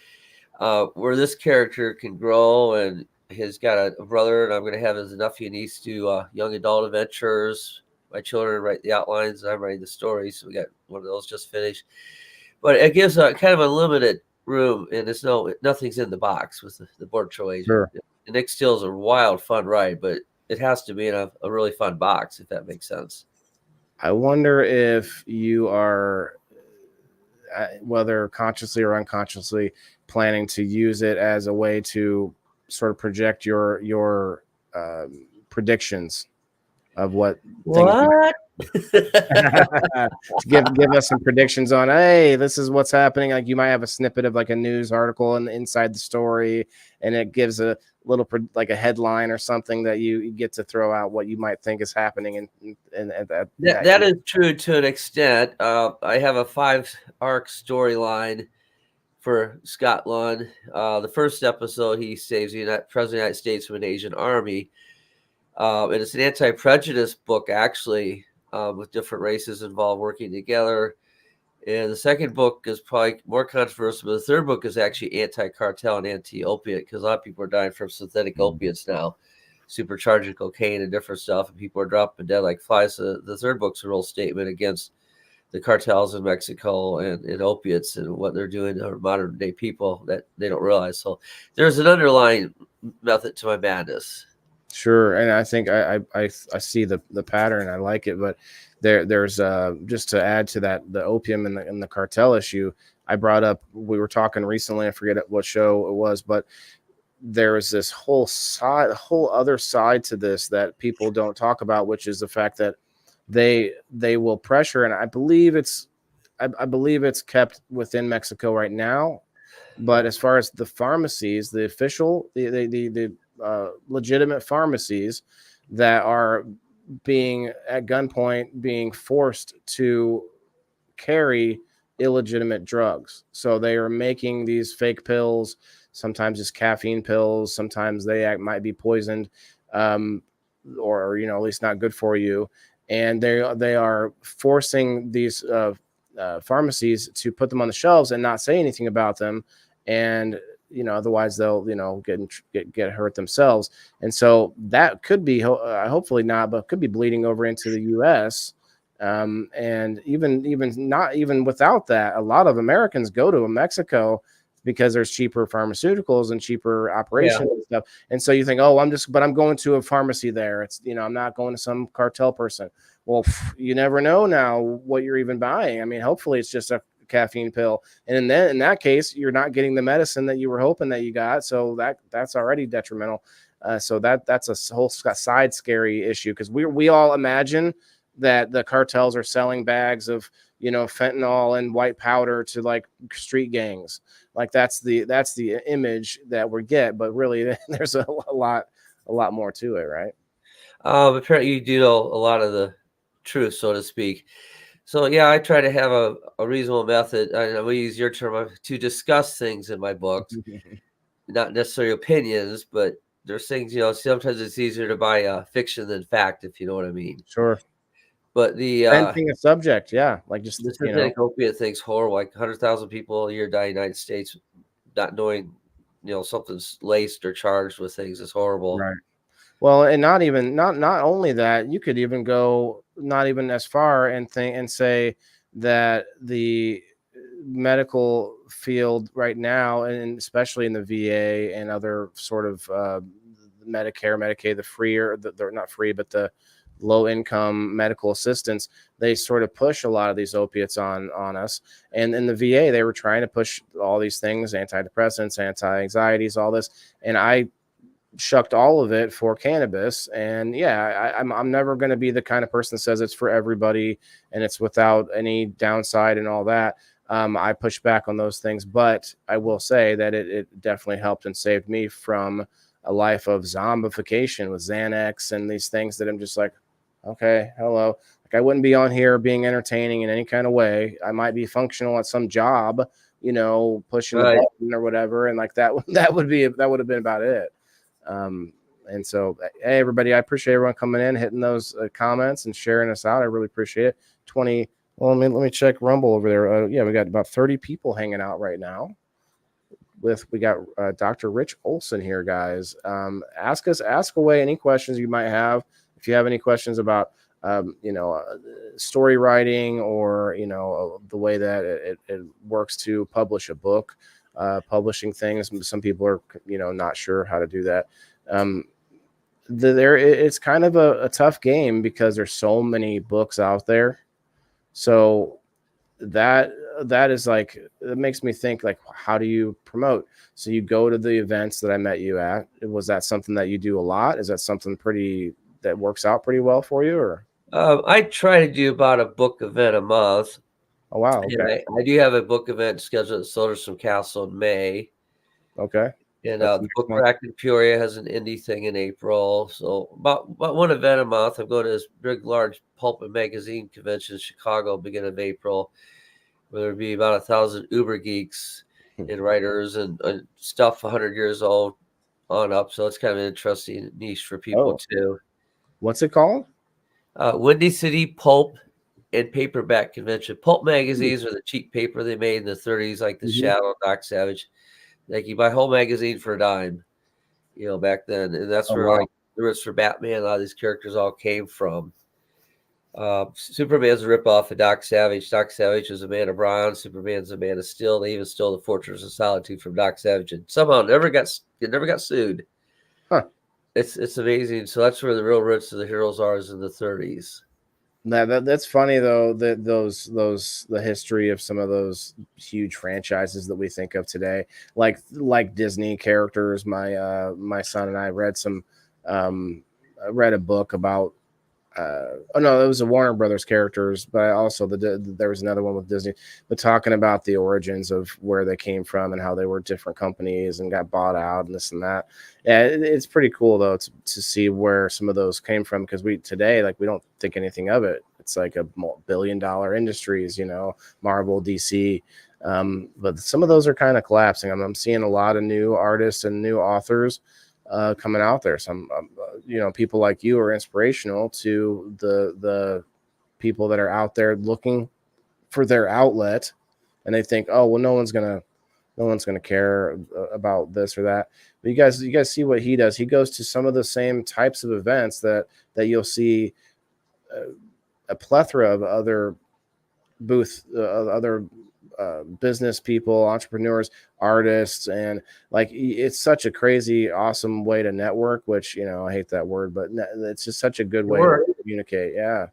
where this character can grow. And he's got a brother, and I'm going to have his nephew and niece do young adult adventures. My children write the outlines, and I'm writing the stories. So we got one of those just finished, but it gives a kind of unlimited room, and it's nothing's in the box with the Border Patrol agent. Sure. And Nick Steele's a wild, fun ride, but it has to be in a really fun box, if that makes sense. I wonder if you are, whether consciously or unconsciously, planning to use it as a way to sort of project your predictions of what things What? give us some predictions on, hey, this is what's happening. Like you might have a snippet of like a news article and inside the story, and it gives a little like a headline or something that you get to throw out what you might think is happening. And that is true to an extent. I have a 5-arc storyline for Scott Lund. The first episode, he saves the President of the United States from an Asian army. And it's an anti-prejudice book, actually, with different races involved working together. And the second book is probably more controversial, but the third book is actually anti-cartel and anti-opiate, because a lot of people are dying from synthetic opiates now, supercharged cocaine and different stuff, and people are dropping dead like flies. So the third book's a real statement against the cartels in Mexico and opiates and what they're doing to modern day people that they don't realize. So there's an underlying method to my madness. Sure, and I think I see the pattern. I like it, but there's just to add to that, the opium and the cartel issue. I brought up, we were talking recently, I forget what show it was, but there is this whole other side to this that people don't talk about, which is the fact that they will pressure, and I believe it's kept within Mexico right now. But as far as the pharmacies, the official, the legitimate pharmacies that are being at gunpoint being forced to carry illegitimate drugs. So they are making these fake pills, sometimes it's caffeine pills, sometimes they might be poisoned, or at least not good for you. And they are forcing these pharmacies to put them on the shelves and not say anything about them. And otherwise they'll get hurt themselves. And so that could be hopefully not, but could be bleeding over into the U.S. And even without that, a lot of Americans go to Mexico because there's cheaper pharmaceuticals and cheaper operations and stuff. And so you think, oh, I'm going to a pharmacy there. It's, I'm not going to some cartel person. Well, you never know now what you're even buying. I mean, hopefully it's just a caffeine pill, and in that case you're not getting the medicine that you were hoping that you got, so that's already detrimental. So that's a whole side scary issue, because we all imagine that the cartels are selling bags of fentanyl and white powder to like street gangs, like that's the image that we get, but really there's a lot more to it, right? Apparently you do know a lot of the truth, so to speak. So yeah, I try to have a reasonable method. I'm going to use your term to discuss things in my books, not necessarily opinions, but there's things, sometimes it's easier to buy fiction than fact, if you know what I mean. Sure. But the being a subject, like just the synthetic opiate thing's horrible. Like 100,000 people a year die in the United States, not knowing, something's laced or charged with things is horrible. Right. Well, and not only that, you could even go not even as far and say that the medical field right now, and especially in the VA and other sort of Medicare, Medicaid, the free, or they're not free, but the low income medical assistance, they sort of push a lot of these opiates on us. And in the VA, they were trying to push all these things, antidepressants, anti-anxieties, all this. And I shucked all of it for cannabis. And I'm never going to be the kind of person that says it's for everybody and it's without any downside and all that. I push back on those things, but I will say that it definitely helped and saved me from a life of zombification with Xanax and these things that I'm just like, okay, hello. Like I wouldn't be on here being entertaining in any kind of way. I might be functional at some job, pushing the button or whatever. And like that would have been about it. And so, hey, everybody, I appreciate everyone coming in, hitting those comments and sharing us out. I really appreciate it. Let me check Rumble over there. We got about 30 people hanging out right now. We got Dr. Rick Olson here, guys. Ask away any questions you might have. If you have any questions about, story writing or, the way that it works to publish a book, publishing things. Some people are, not sure how to do that. It's kind of a tough game because there's so many books out there. So that is like, it makes me think like, how do you promote? So you go to the events that I met you at. Was that something that you do a lot? Is that something that works out pretty well for you, or? I try to do about a book event a month. Oh wow, And okay, I do have a book event scheduled at Silverstone Castle in May. okay. And That's the next book month. rack in Peoria has an indie thing in April. So about one event a month. I'm going to this big, large pulp and magazine convention in Chicago beginning of April, where there'll be about 1,000 Uber geeks and writers and stuff 100 years old on up. So it's kind of an interesting niche for people Oh, too. what's it called? Windy City Pulp and Paperback Convention. Pulp magazines are the cheap paper they made in the 30s, like The Shadow, Doc Savage. Like you buy a whole magazine for a dime, back then. And that's Oh where wow. like the roots for Batman, a lot of these characters all came from. Superman's a ripoff of Doc Savage. Doc Savage was a man of bronze. Superman's a man of steel. They even stole the Fortress of Solitude from Doc Savage, and somehow never got sued. Huh. It's amazing. So that's where the real roots of the heroes are, is in the 30s. That's funny though, that the history of some of those huge franchises that we think of today, like Disney characters. My son and I read I read a book about oh no, it was a Warner Brothers characters, but also there was another one with Disney, but talking about the origins of where they came from and how they were different companies and got bought out and this and that. Yeah, it's pretty cool though to see where some of those came from, because we don't think anything of it. It's like a billion-dollar industries, Marvel, DC. But some of those are kind of collapsing. I'm seeing a lot of new artists and new authors coming out there. Some people like you are inspirational to the people that are out there looking for their outlet, and they think, oh well, no one's gonna care about this or that. But you guys see what he does. He goes to some of the same types of events that you'll see a plethora of other other business people, entrepreneurs, artists, and like it's such a crazy, awesome way to network. Which I hate that word, but it's just such a good way to communicate. Yeah,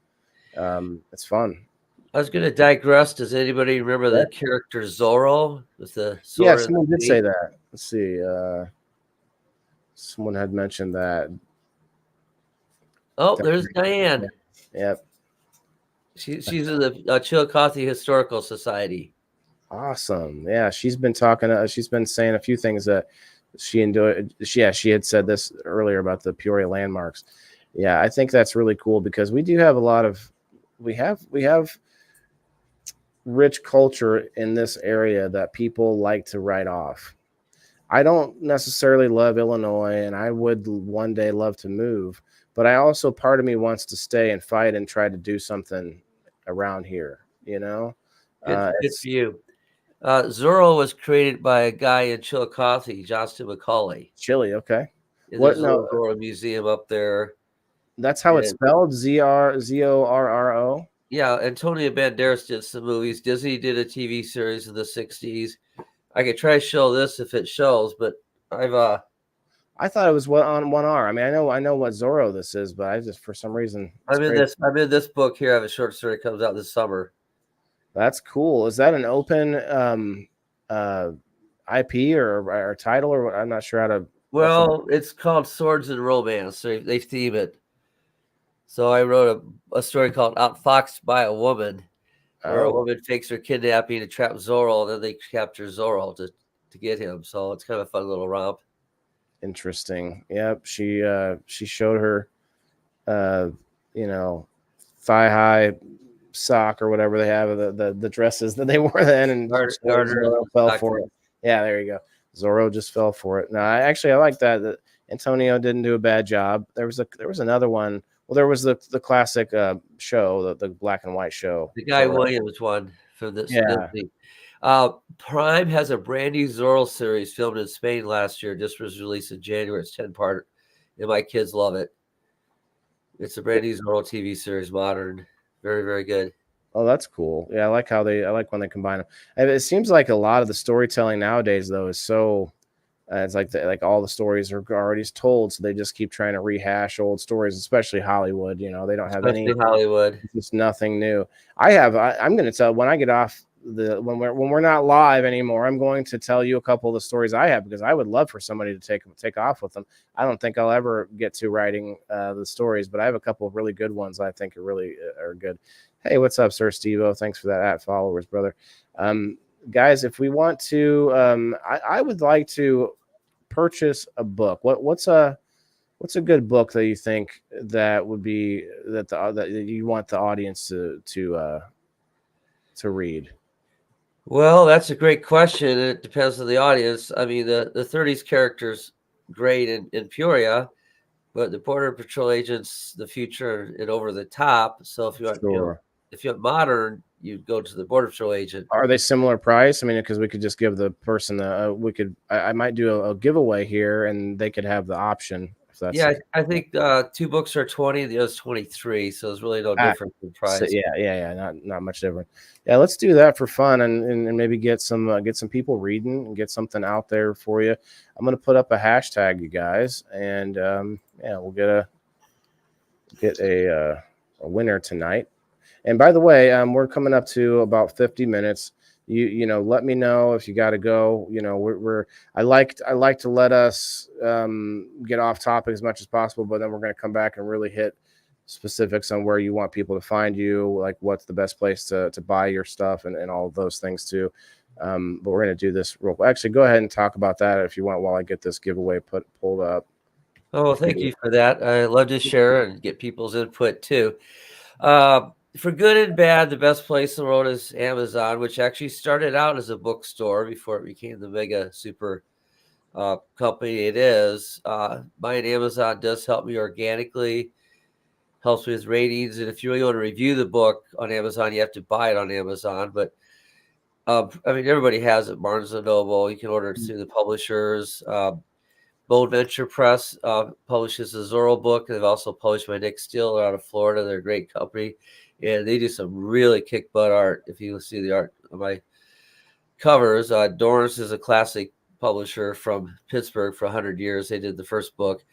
it's fun. I was going to digress. Does anybody remember the character Zorro with the sword? Yeah, someone did say that. Let's see. Someone had mentioned that. Oh, there's Diane. Yep. She's in the Chillicothe Historical Society. Awesome. Yeah, she's been talking. She's been saying a few things that she enjoyed. She had said this earlier about the Peoria landmarks. Yeah, I think that's really cool, because we do have a lot of we have rich culture in this area that people like to write off. I don't necessarily love Illinois, and I would one day love to move, but I also, part of me wants to stay and fight and try to do something around here. Good for you. Zorro was created by a guy in Chillicothe, Johnston McCauley. Chile, okay. There's a Zorro museum up there. That's how it's spelled, Zorro. Yeah, Antonio Banderas did some movies. Disney did a TV series in the 60s. I could try to show this if it shows, but I thought it was on one R. I mean, I know what Zorro this is, but I just, for some reason, I'm in this book here. I have a short story that comes out this summer. That's cool. Is that an open IP or title, or what? I'm not sure how to. Well, it's called Swords and Romance. So they theme it. So I wrote a story called Outfoxed by a Woman, where a woman fakes her kidnapping to trap Zorro, and then they capture Zorro to get him. So it's kind of a fun little romp. Interesting. Yep. She showed her, thigh high sock or whatever they have, the dresses that they wore then, and Zorro fell for it. Yeah, there you go. Zorro just fell for it. No, I like that Antonio didn't do a bad job. There was another one. Well, there was the classic show, the black and white show. The Guy Williams one from this. Yeah. Prime has a brand new Zorro series filmed in Spain last year. Just was released in January. It's 10-part, and my kids love it. It's a brand new Zorro TV series, modern, very, very good. Oh, that's cool. Yeah, I like when they combine them. It seems like a lot of the storytelling nowadays, though, is so. It's like all the stories are already told, so they just keep trying to rehash old stories, especially Hollywood. They don't have any Hollywood. It's nothing new. I'm going to tell, when I get off when we're not live anymore, I'm going to tell you a couple of the stories I have, because I would love for somebody to take off with them. I don't think I'll ever get to writing the stories, but I have a couple of really good ones I think are good. Hey, what's up, Sir Steve-O? Thanks for that @followers, brother. Guys, if we want to, I would like to purchase a book. What's a good book that you think that would be that you want the audience to read? Well, that's a great question. It depends on the audience. I mean, the 30s characters, great in Peoria, but the Border Patrol agents, the future and over the top. So if you want, if you want modern, you go to the Border Patrol agent. Are they similar price? I mean, because we could just give the person I might do a giveaway here, and they could have the option. Yeah, I think 2 books are 20, the other's 23, so there's really no difference in price. So yeah, not much different. Yeah, let's do that for fun, and maybe get some people reading and get something out there for you. I'm gonna put up a hashtag, you guys, and we'll get a winner tonight. And by the way, we're coming up to about 50 minutes. You know, let me know if you got to go. You know, I like to let us get off topic as much as possible, but then we're going to come back and really hit specifics on where you want people to find you, like what's the best place to buy your stuff, and all of those things too. But we're going to do this real quick. Actually, go ahead and talk about that if you want while I get this giveaway pulled up. Oh, thank you for that. I love to share and get people's input too. For good and bad, the best place in the world is Amazon, which actually started out as a bookstore before it became the mega super company it is. Buying Amazon does help me organically, helps me with ratings. And if you really want to review the book on Amazon, you have to buy it on Amazon. But I mean, everybody has it. Barnes & Noble, you can order it through the publishers. Bold Venture Press publishes a Zorro book. They've also published by Nick Steele out of Florida. They're a great company. And they do some really kick butt art. If you see the art of my covers, Dorrance is a classic publisher from Pittsburgh for 100 years. They did the first book.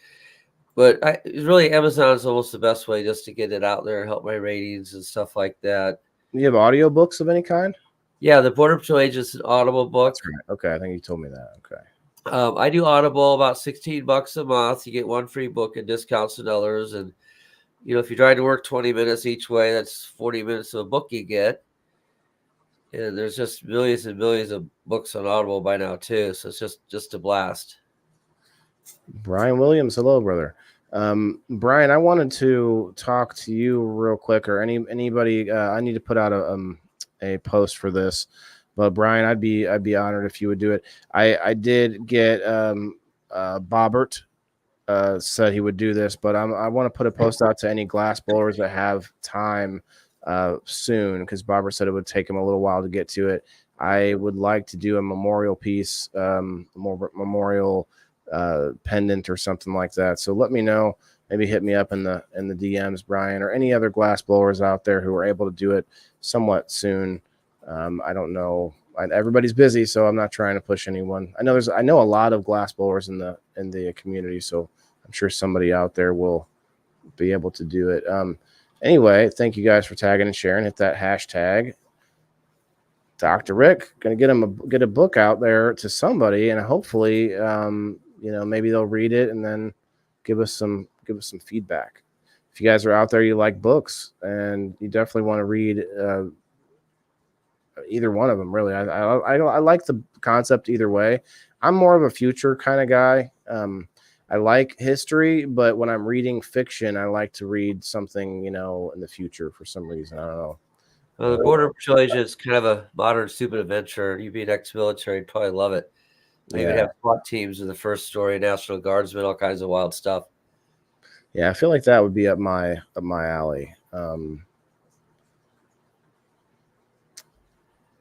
But really, Amazon is almost the best way just to get it out there and help my ratings and stuff like that. You have audio books of any kind? Yeah, the Border Patrol Agent's an Audible book. That's right. Okay, I think you told me that. Okay. I do Audible about $16 a month. You get 1 free book and discounts and others. And you know, if you try to work 20 minutes each way, that's 40 minutes of a book you get. And there's just millions and millions of books on Audible by now too. So it's just a blast. Brian Williams, hello, brother. Brian, I wanted to talk to you real quick, or anybody. I need to put out a post for this, but Brian, I'd be honored if you would do it. I did get Bobbert. Said he would do this, but I want to put a post out to any glass blowers that have time soon, because Barbara said it would take him a little while to get to it. I would like to do a memorial piece, memorial pendant or something like that. So let me know. Maybe hit me up in the DMs, Brian, or any other glass blowers out there who are able to do it somewhat soon. I don't know. Everybody's busy, so I'm not trying to push anyone. I know a lot of glass blowers in the community, so I'm sure somebody out there will be able to do it. Anyway, thank you guys for tagging and sharing. Hit that hashtag. Dr. Rick, gonna get a book out there to somebody, and hopefully, maybe they'll read it and then give us some feedback. If you guys are out there, you like books, and you definitely want to read either one of them, really. I like the concept either way. I'm more of a future kind of guy. I like history, but when I'm reading fiction, I like to read something, in the future for some reason. I don't know. Well, the Border Patrol Agent is kind of a modern stupid adventure. You'd be an ex-military, you'd probably love it. They even have SWAT teams in the first story, National Guardsmen, all kinds of wild stuff. Yeah, I feel like that would be up my alley.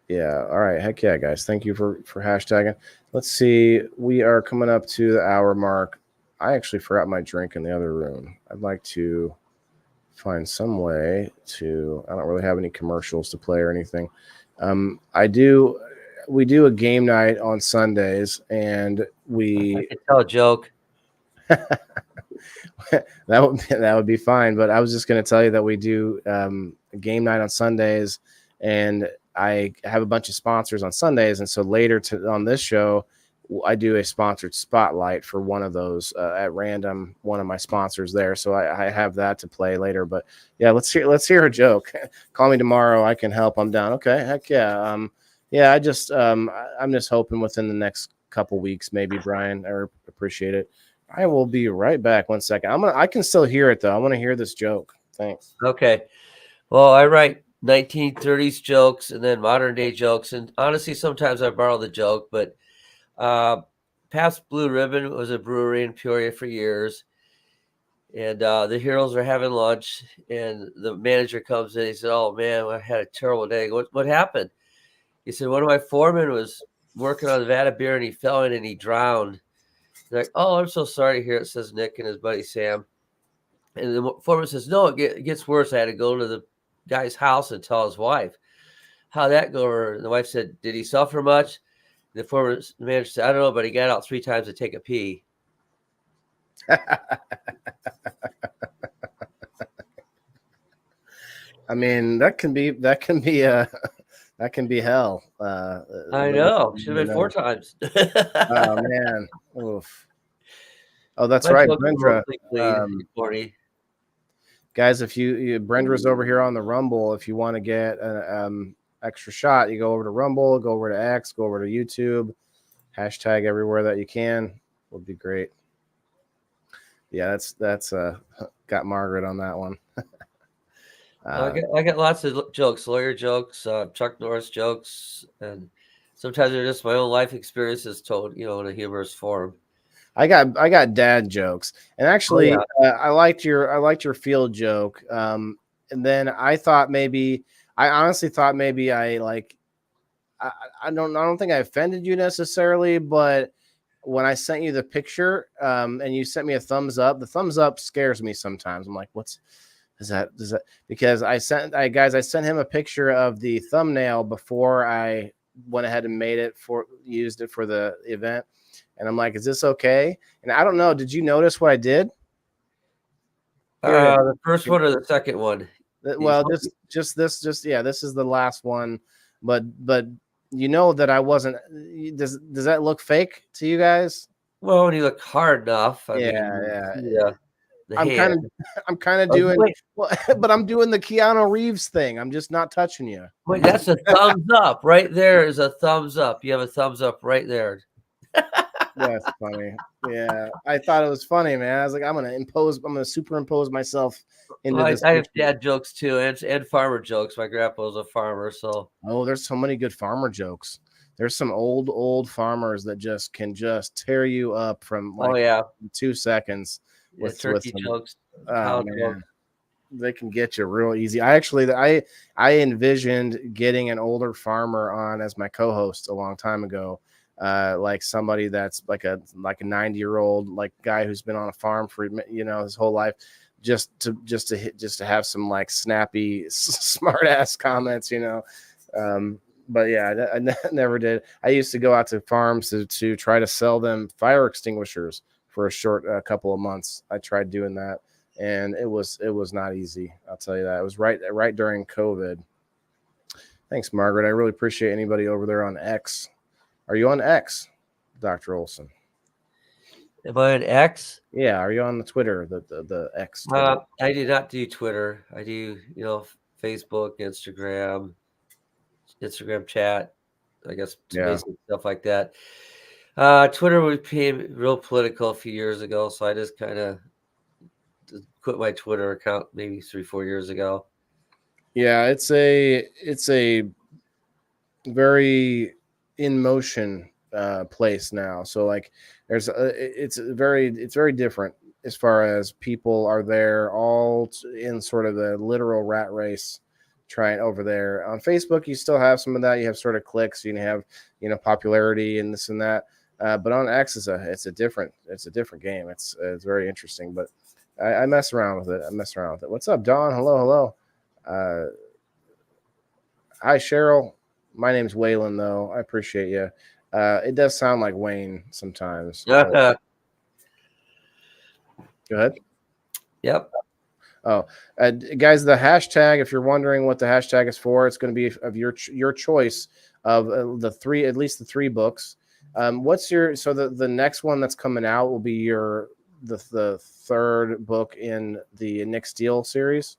Yeah. All right. Heck yeah, guys. Thank you for hashtagging. Let's see. We are coming up to the hour mark. I actually forgot my drink in the other room. I'd like to find some way to. I don't really have any commercials to play or anything. We do a game night on Sundays, and I can tell a joke. that would be fine. But I was just going to tell you that we do a game night on Sundays. And I have a bunch of sponsors on Sundays, and so later on this show, I do a sponsored spotlight for one of those at random, one of my sponsors there. So I have that to play later. But yeah, let's hear a joke. Call me tomorrow. I can help. I'm down. Okay, heck yeah. Yeah, I'm just hoping within the next couple weeks, maybe, Brian. I appreciate it. I will be right back. 1 second. I can still hear it though. I want to hear this joke. Thanks. Okay. Well, I write 1930s jokes and then modern day jokes, and honestly, sometimes I borrow the joke, but Pabst Blue Ribbon was a brewery in Peoria for years, and the heroes are having lunch, and the manager comes in. He said, "Oh man, I had a terrible day. What happened?" He said, "One of my foremen was working on a vat of beer, and he fell in and he drowned." They're like, "Oh, I'm so sorry to hear it," says Nick and his buddy Sam. And the foreman says, "No, it gets worse. I had to go to the guy's house and tell his wife." "How'd that go over?" And the wife said, "Did he suffer much?" The former manager said, "I don't know, but he got out 3 times to take a pee." I mean, that can be that can be hell. I know. Should have been 4 times. Oh man. Oof. Oh, that's My right, joke was Brenda. mostly clean, Guys, if Brenda's over here on the Rumble, if you want to get an extra shot, you go over to Rumble, go over to X, go over to YouTube, hashtag everywhere that you can. Would be great. Yeah, that's got Margaret on that one. I get lots of jokes, lawyer jokes, Chuck Norris jokes, and sometimes they're just my own life experiences told, in a humorous form. I got dad jokes, and actually, I liked your field joke. And then I honestly thought maybe I don't think I offended you necessarily, but when I sent you the picture, and you sent me a thumbs up, the thumbs up scares me sometimes. I'm like, does that because I sent him a picture of the thumbnail before I went ahead and used it for the event. And I'm like, is this okay? And I don't know. Did you notice what I did? The first one or the second one? Well, this is the last one. But you know that I wasn't. Does that look fake to you guys? Well, when you look hard enough, yeah. I'm kind of Oh, doing, but I'm doing the Keanu Reeves thing. I'm just not touching you. Wait, that's a thumbs up right there. Is a thumbs up. You have a thumbs up right there. That's funny. Yeah, I thought it was funny, man. I was like, I'm gonna superimpose myself into this. I have dad jokes too, and farmer jokes. My grandpa was a farmer, so there's so many good farmer jokes. There's some old farmers that can tear you up from 2 seconds with turkey jokes. Oh man, they can get you real easy. I envisioned getting an older farmer on as my co-host a long time ago. Like somebody that's like a 90-year-old guy who's been on a farm for his whole life, just to have some like snappy smart ass comments, but yeah, I never did. I used to go out to farms to try to sell them fire extinguishers for a short couple of months. I tried doing that, and it was not easy. I'll tell you that. It was right during COVID. Thanks, Margaret. I really appreciate anybody over there on X. Are you on X, Dr. Olson? Am I on X? Yeah. Are you on the Twitter, the X? Twitter? I do not do Twitter. I do, Facebook, Instagram chat, I guess, basic stuff like that. Twitter became real political a few years ago, so I just kind of quit my Twitter account maybe 3-4 years ago. Yeah, it's a very in motion place now. So like it's very different as far as people are there all in sort of the literal rat race trying over there. On Facebook, you still have some of that. You have sort of clicks, you have popularity and this and that. But on X it's a different game. It's very interesting, but I mess around with it. What's up, Dawn? Hello. Hi, Cheryl. My name's Waylon, though. I appreciate you. It does sound like Wayne sometimes. Go ahead. Yep. Oh, guys, the hashtag, if you're wondering what the hashtag is for, it's going to be of your choice of at least the 3 books. What's your, so the next one that's coming out will be the 3rd book in the Nick Steele series?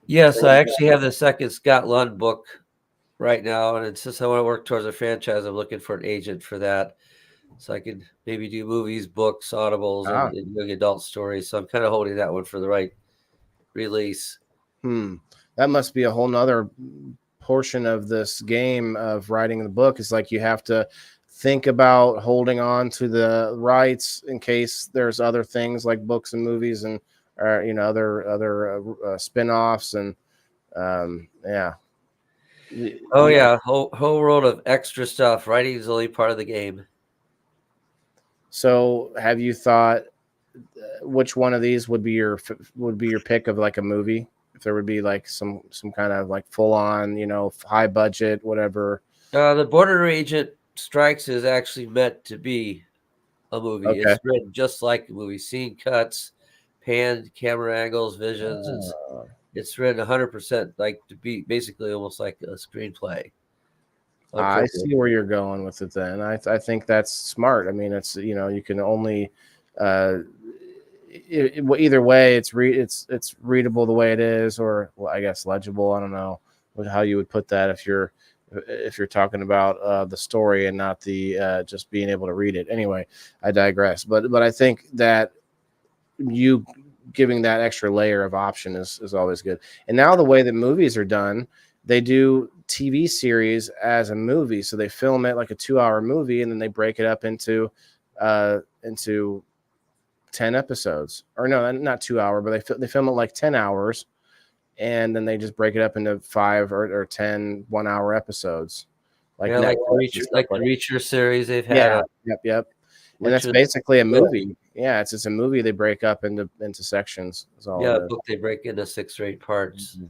Yes, I actually have the second Scott Lund book right now, and since I want to work towards a franchise, I'm looking for an agent for that, so I can maybe do movies, books, audibles, and young adult stories. So I'm kind of holding that one for the right release. That must be a whole nother portion of this game of writing the book. Is like you have to think about holding on to the rights in case there's other things like books and movies and other spin-offs and yeah. Oh yeah, whole world of extra stuff. Writing is only part of the game. So have you thought which one of these would be your pick of like a movie? If there would be like some kind of like full on, high budget, whatever. The Border Agent Strikes is actually meant to be a movie. Okay. It's written just like a movie. Scene cuts, panned camera angles, visions. It's written 100% like to be basically almost like a screenplay. I see where you're going with it then. I think that's smart. I mean, it's, you can only either way, it's readable the way it is, or I guess legible. I don't know how you would put that if you're talking about the story and not the just being able to read it. Anyway, I digress. But I think that you giving that extra layer of option is always good. And now the way that movies are done, they do TV series as a movie. So they film it like a 2-hour movie, and then they break it up into 10 episodes, or no, not 2 hour, but they film it like 10 hours, and then they just break it up into 5 or 10 1-hour episodes. Like the Reacher series they've had. Yeah, yep. And that's basically a movie. Yeah, it's just a movie they break up into sections. Yeah, a book they break into 6 or 8 parts. Mm-hmm.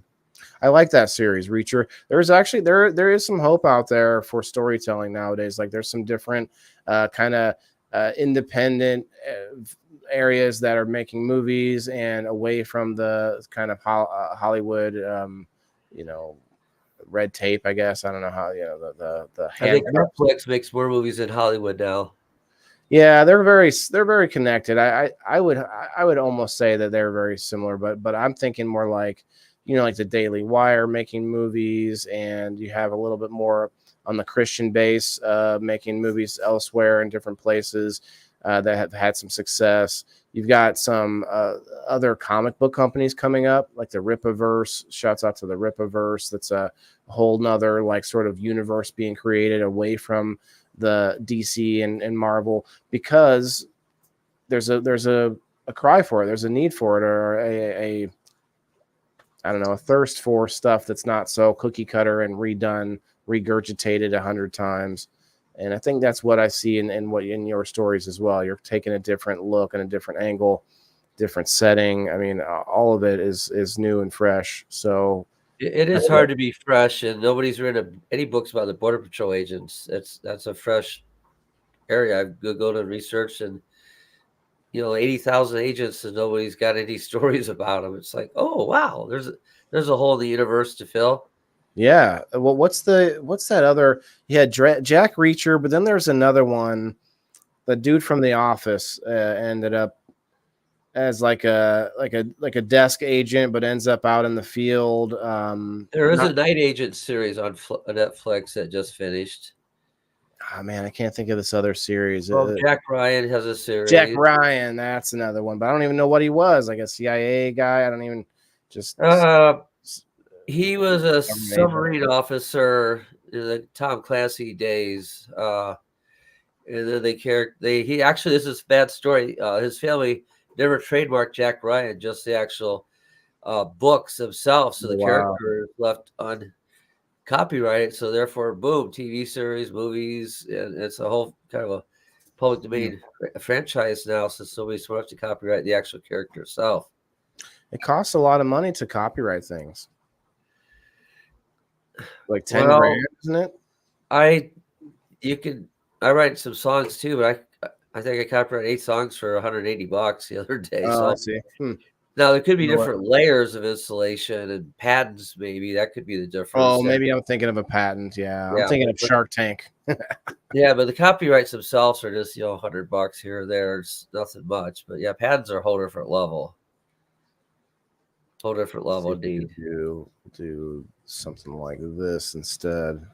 I like that series, Reacher. There's actually there is some hope out there for storytelling nowadays. Like there's some different kind of independent areas that are making movies and away from the kind of Hollywood, red tape, I guess. I don't know how, the I think Netflix makes more movies in Hollywood now. Yeah, they're very connected. I would almost say that they're very similar, but I'm thinking more like, like the Daily Wire making movies, and you have a little bit more on the Christian base, making movies elsewhere in different places that have had some success. You've got some other comic book companies coming up, like the Rippaverse. Shouts out to the Rippaverse. That's a whole nother like sort of universe being created away from the DC and Marvel, because there's a cry for it. There's a need for it, or a I don't know, a thirst for stuff that's not so cookie cutter and regurgitated 100 times. And I think that's what I see in your stories as well. You're taking a different look and a different angle, different setting. I mean, all of it is new and fresh. So it is hard to be fresh, and nobody's written any books about the Border Patrol agents. That's a fresh area. I go to research, and 80,000 agents, and nobody's got any stories about them. It's like, oh wow, there's a hole in the universe to fill. Yeah. Well, what's that other? Yeah, Jack Reacher, but then there's another one. The dude from The Office ended up as like a desk agent, but ends up out in the field. There is a Night Agent series on Netflix that just finished. Oh man, I can't think of this other series. Well, Jack Ryan has a series. Jack Ryan, that's another one, but I don't even know what he was. Like a CIA guy. I don't even just. He was a submarine officer in the Tom Clancy days. And then he actually, this is a bad story. His family never trademarked Jack Ryan, just the actual books themselves. So the character is left uncopyrighted. So therefore, boom, TV series, movies, and it's a whole kind of a public domain franchise now, since nobody's smart enough to copyright the actual character itself. It costs a lot of money to copyright things. Like 10 grand, isn't it? I write some songs too, but I think I copyrighted 8 songs for $180 the other day. Oh, I see. Now there could be You know what? different layers of insulation and patents. Maybe that could be the difference. Oh, maybe I'm thinking of a patent. Yeah, I'm Yeah, thinking of Shark Tank. yeah, but the copyrights themselves are just $100 here or there. It's nothing much. But yeah, patents are a whole different level. Whole different level, indeed. Do something like this instead,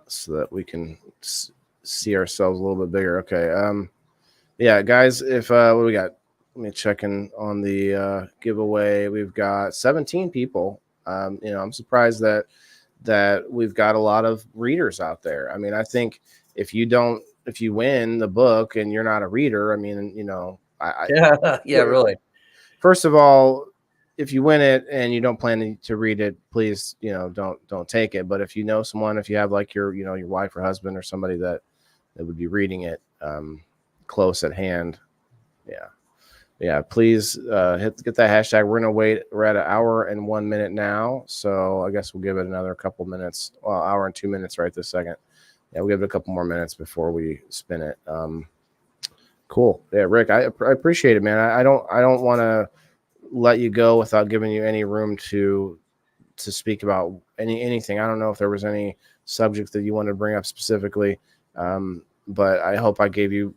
so that we can see ourselves a little bit bigger. Okay. Yeah, guys. If what do we got? Let me check in on the giveaway. We've got 17 people. I'm surprised that we've got a lot of readers out there. I mean, I think if you win the book and you're not a reader, I mean, Yeah, really. First of all, if you win it and you don't plan to read it, please, don't take it. But if you know someone, if you have like your wife or husband or somebody that would be reading it close at hand, yeah, please get that hashtag. We're gonna wait. We're at 1 hour and 1 minute now, so I guess we'll give it another couple minutes. Well, 1 hour and 2 minutes right this second. Yeah, we'll give it a couple more minutes before we spin it. Cool. Yeah, Rick, I appreciate it, man. I don't want to let you go without giving you any room to speak about anything. I don't know if there was any subject that you wanted to bring up specifically, but I hope I gave you,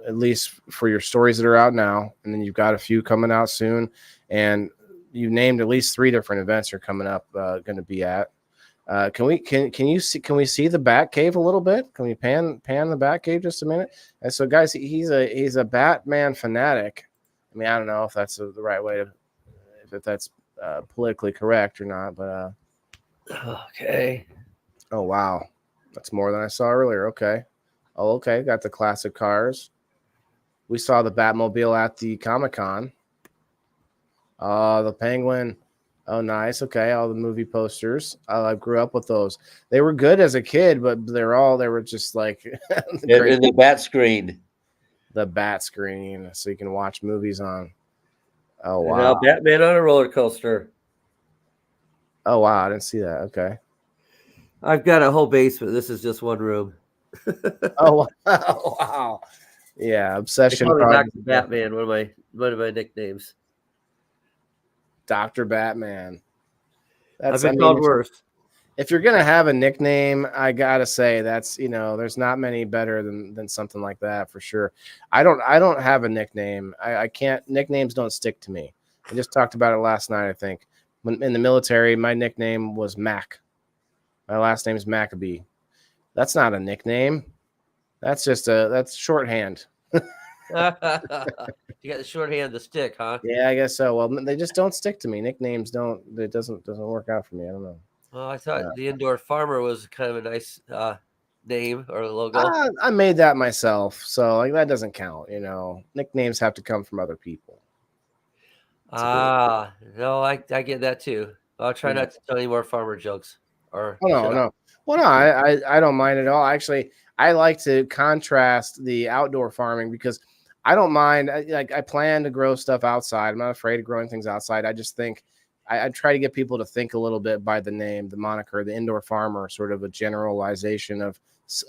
at least for your stories that are out now, and then you've got a few coming out soon, and you named at least 3 different events you're coming up going to be at. Can we see the Bat Cave a little bit? Can we pan the Bat Cave just a minute? And so, guys, he's a Batman fanatic. I mean, I don't know if that's the right way to, if that's politically correct or not, but Okay. Oh wow, that's more than I saw earlier. Okay. Oh, okay. Got the classic cars. We saw the Batmobile at the Comic-Con. The Penguin. Oh, nice. Okay. All the movie posters. I grew up with those. They were good as a kid, but they were just like In the bat screen. The bat screen, so you can watch movies on. Oh wow. And now Batman on a roller coaster. Oh wow, I didn't see that. Okay. I've got a whole basement. This is just one room. Oh wow. Yeah, obsession. Dr. Batman, one of my nicknames. Dr. Batman. I've been called worse. If you're gonna have a nickname, I gotta say that's there's not many better than something like that for sure. I don't have a nickname. I can't. Nicknames don't stick to me. I just talked about it last night. I think when in the military, my nickname was Mac. My last name is Maccabee. That's not a nickname. That's just that's shorthand. You got the shorthand to stick, huh? Yeah, I guess so. Well, they just don't stick to me. Nicknames don't. It doesn't work out for me. I don't know. Well, I thought the Indoor Farmer was kind of a nice name or logo. I made that myself, so like that doesn't count. Nicknames have to come from other people. No, I get that too. I'll try not to tell any more farmer jokes. Or no. Well, no, I don't mind at all. Actually, I like to contrast the outdoor farming because I don't mind. I plan to grow stuff outside. I'm not afraid of growing things outside. I just think I try to get people to think a little bit by the name, the moniker, the indoor farmer, sort of a generalization of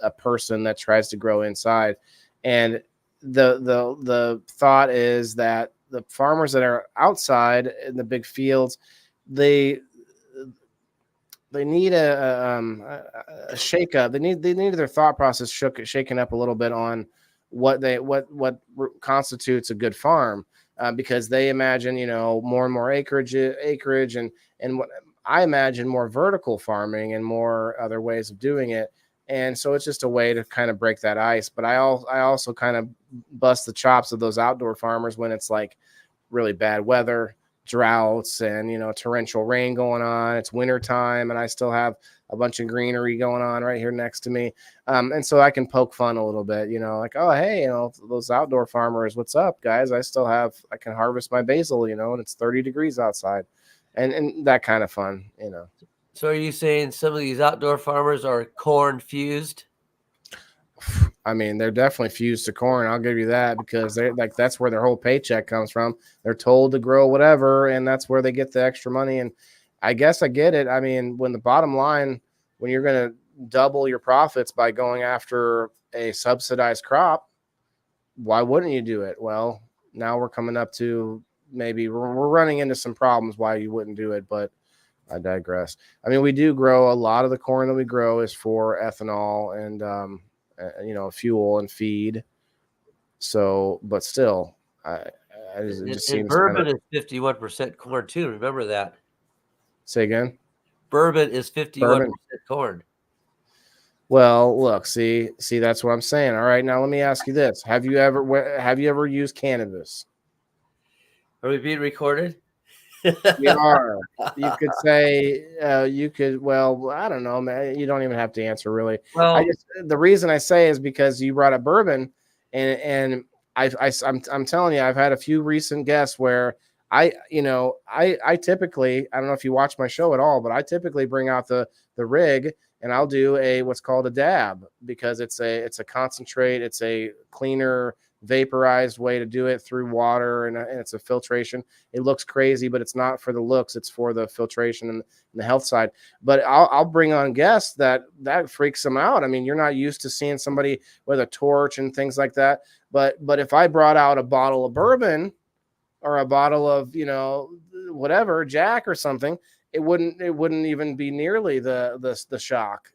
a person that tries to grow inside. And the thought is that the farmers that are outside in the big fields, they need a shake up. They need their thought process shaken up a little bit on what constitutes a good farm, because they imagine more and more acreage and what I imagine more vertical farming and more other ways of doing it. And so it's just a way to kind of break that ice. But I also kind of bust the chops of those outdoor farmers when it's like really bad weather, droughts, and torrential rain going on. It's winter time and I still have a bunch of greenery going on right here next to me, and so I can poke fun a little bit, like, oh hey, those outdoor farmers, what's up guys? I can harvest my basil, and it's 30 degrees outside, and that kind of fun. So are you saying some of these outdoor farmers are corn fused? I mean, they're definitely fused to corn. I'll give you that, because they're like, that's where their whole paycheck comes from. They're told to grow whatever, and that's where they get the extra money. And I guess I get it. I mean, when the bottom line, when you're going to double your profits by going after a subsidized crop, why wouldn't you do it? Well, now we're coming up to maybe we're running into some problems why you wouldn't do it, but I digress. I mean, we do grow a lot of the corn that we grow is for ethanol and fuel and feed. So, but still, it just And seems bourbon is 51% corn too. Remember that. Say again. Bourbon is 51% corn. Well, look, see, that's what I'm saying. All right, now let me ask you this: Have you ever used cannabis? Are we being recorded? We are. You could say, well, I don't know, man. You don't even have to answer really. Well, The reason I say is because you brought up bourbon, and I'm telling you, I've had a few recent guests where I typically, I don't know if you watch my show at all, but I typically bring out the rig and I'll do what's called a dab, because it's a concentrate, it's a cleaner, vaporized way to do it through water, and it's a filtration. It looks crazy, but it's not for the looks, it's for the filtration and the health side. But I'll bring on guests that freaks them out. I mean, you're not used to seeing somebody with a torch and things like that. But if I brought out a bottle of bourbon or a bottle of whatever, Jack or something, it wouldn't even be nearly the shock.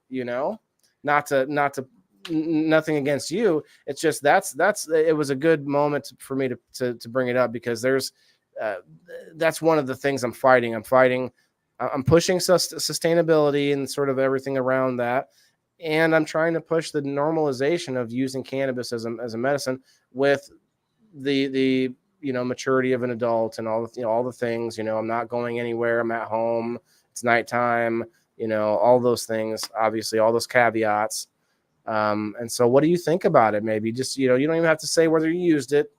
Nothing against you. It's just it was a good moment for me to bring it up, because that's one of the things I'm fighting. I'm pushing sustainability and sort of everything around that. And I'm trying to push the normalization of using cannabis as a medicine with the maturity of an adult and all the things. I'm not going anywhere. I'm at home. It's nighttime. All those things. Obviously, all those caveats. And so, what do you think about it? Maybe just you don't even have to say whether you used it,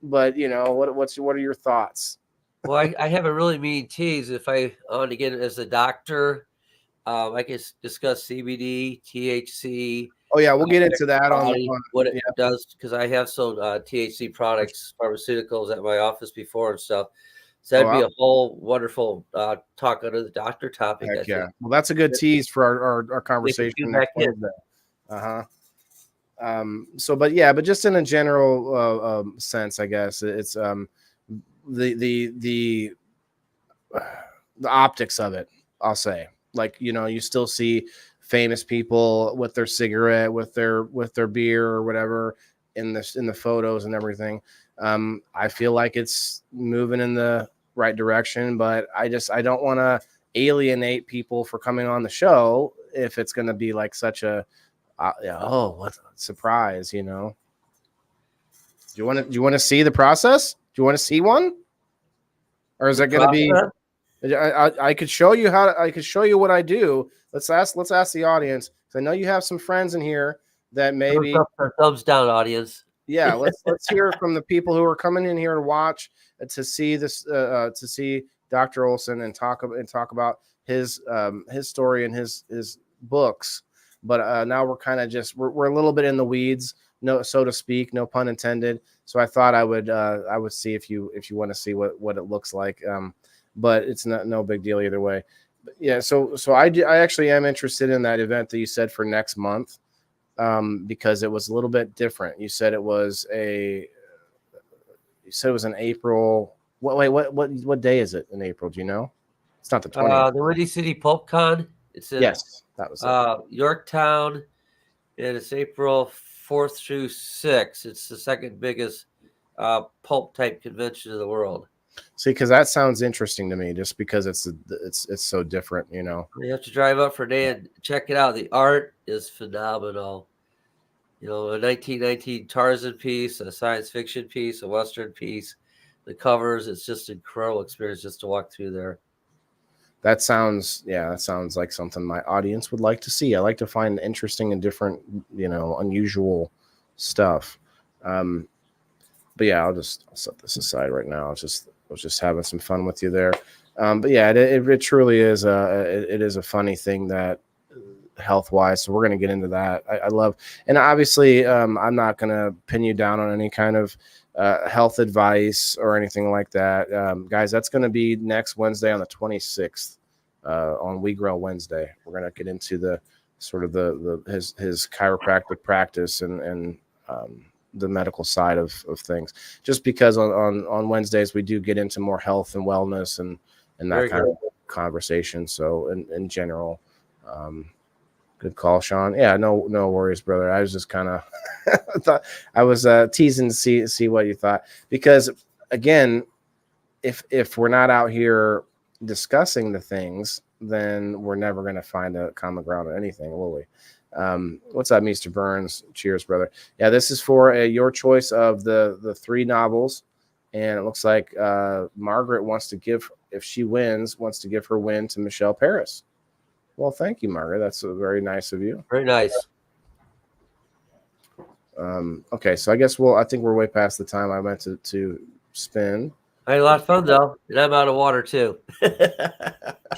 but what are your thoughts? Well, I have a really mean tease. If I want to get it as a doctor, I can discuss CBD, THC. Oh yeah, we'll get into that on what it does, because I have sold THC products, pharmaceuticals at my office before and stuff. So that'd be a whole wonderful talk under the doctor topic. Heck yeah. Well, that's a good tease for our conversation next Wednesday. But just in a general sense, I guess it's the optics of it. I'll say, you still see famous people with their cigarette, with their beer or whatever in the photos and everything. I feel like it's moving in the right direction, but I don't want to alienate people for coming on the show if it's going to be like such a what a surprise. Do you want to see the process? Do you want to see one, or is it going to be? I could show you what I do. Let's ask the audience, because I know you have some friends in here that maybe thumbs down, audience. Yeah, let's hear from the people who are coming in here to watch, to see this, to see Dr. Olson and talk about his story and his books. But now we're kind of we're a little bit in the weeds, so to speak, no pun intended. So I thought I would see if you want to see what it looks like. But it's no big deal either way. But yeah, so I actually am interested in that event that you said for next month, because it was a little bit different. You said it was in April. What day is it in April? Do you know? It's not the 20th. The Windy City Pulp Con. It's in, yes, that was Yorktown, and it's April 4th through 6th. It's the second biggest pulp type convention in the world. See, because that sounds interesting to me, just because it's so different, You have to drive up for a day and check it out. The art is phenomenal. A 1919 Tarzan piece, a science fiction piece, a Western piece. The covers, it's just an incredible experience just to walk through there. That sounds like something my audience would like to see. I like to find interesting and different, unusual stuff. But yeah, I'll set this aside right now. I was just having some fun with you there. But yeah, it truly is it is a funny thing that health wise. So we're going to get into that. I love, and obviously I'm not going to pin you down on any kind of health advice or anything like that. Guys, that's going to be next Wednesday on the 26th on We Grow Wednesday. We're going to get into the sort of his chiropractic practice and the medical side of things, just because on Wednesdays we do get into more health and wellness and that Very kind good. of conversation. So in general, good call, Sean. Yeah, no worries, brother. I was just kind of thought I was teasing to see what you thought, because again, if we're not out here discussing the things, then we're never going to find a common ground on anything, will we? What's up, Mr. Burns? Cheers, brother. Yeah, this is for your choice of the 3 novels, and it looks like Margaret wants to give, if she wins, wants to give her win to Michelle Paris. Well, thank you, Margaret. That's very nice of you. Very nice. Okay, so I guess I think we're way past the time I meant to spin. I had a lot of fun though, and I'm out of water too.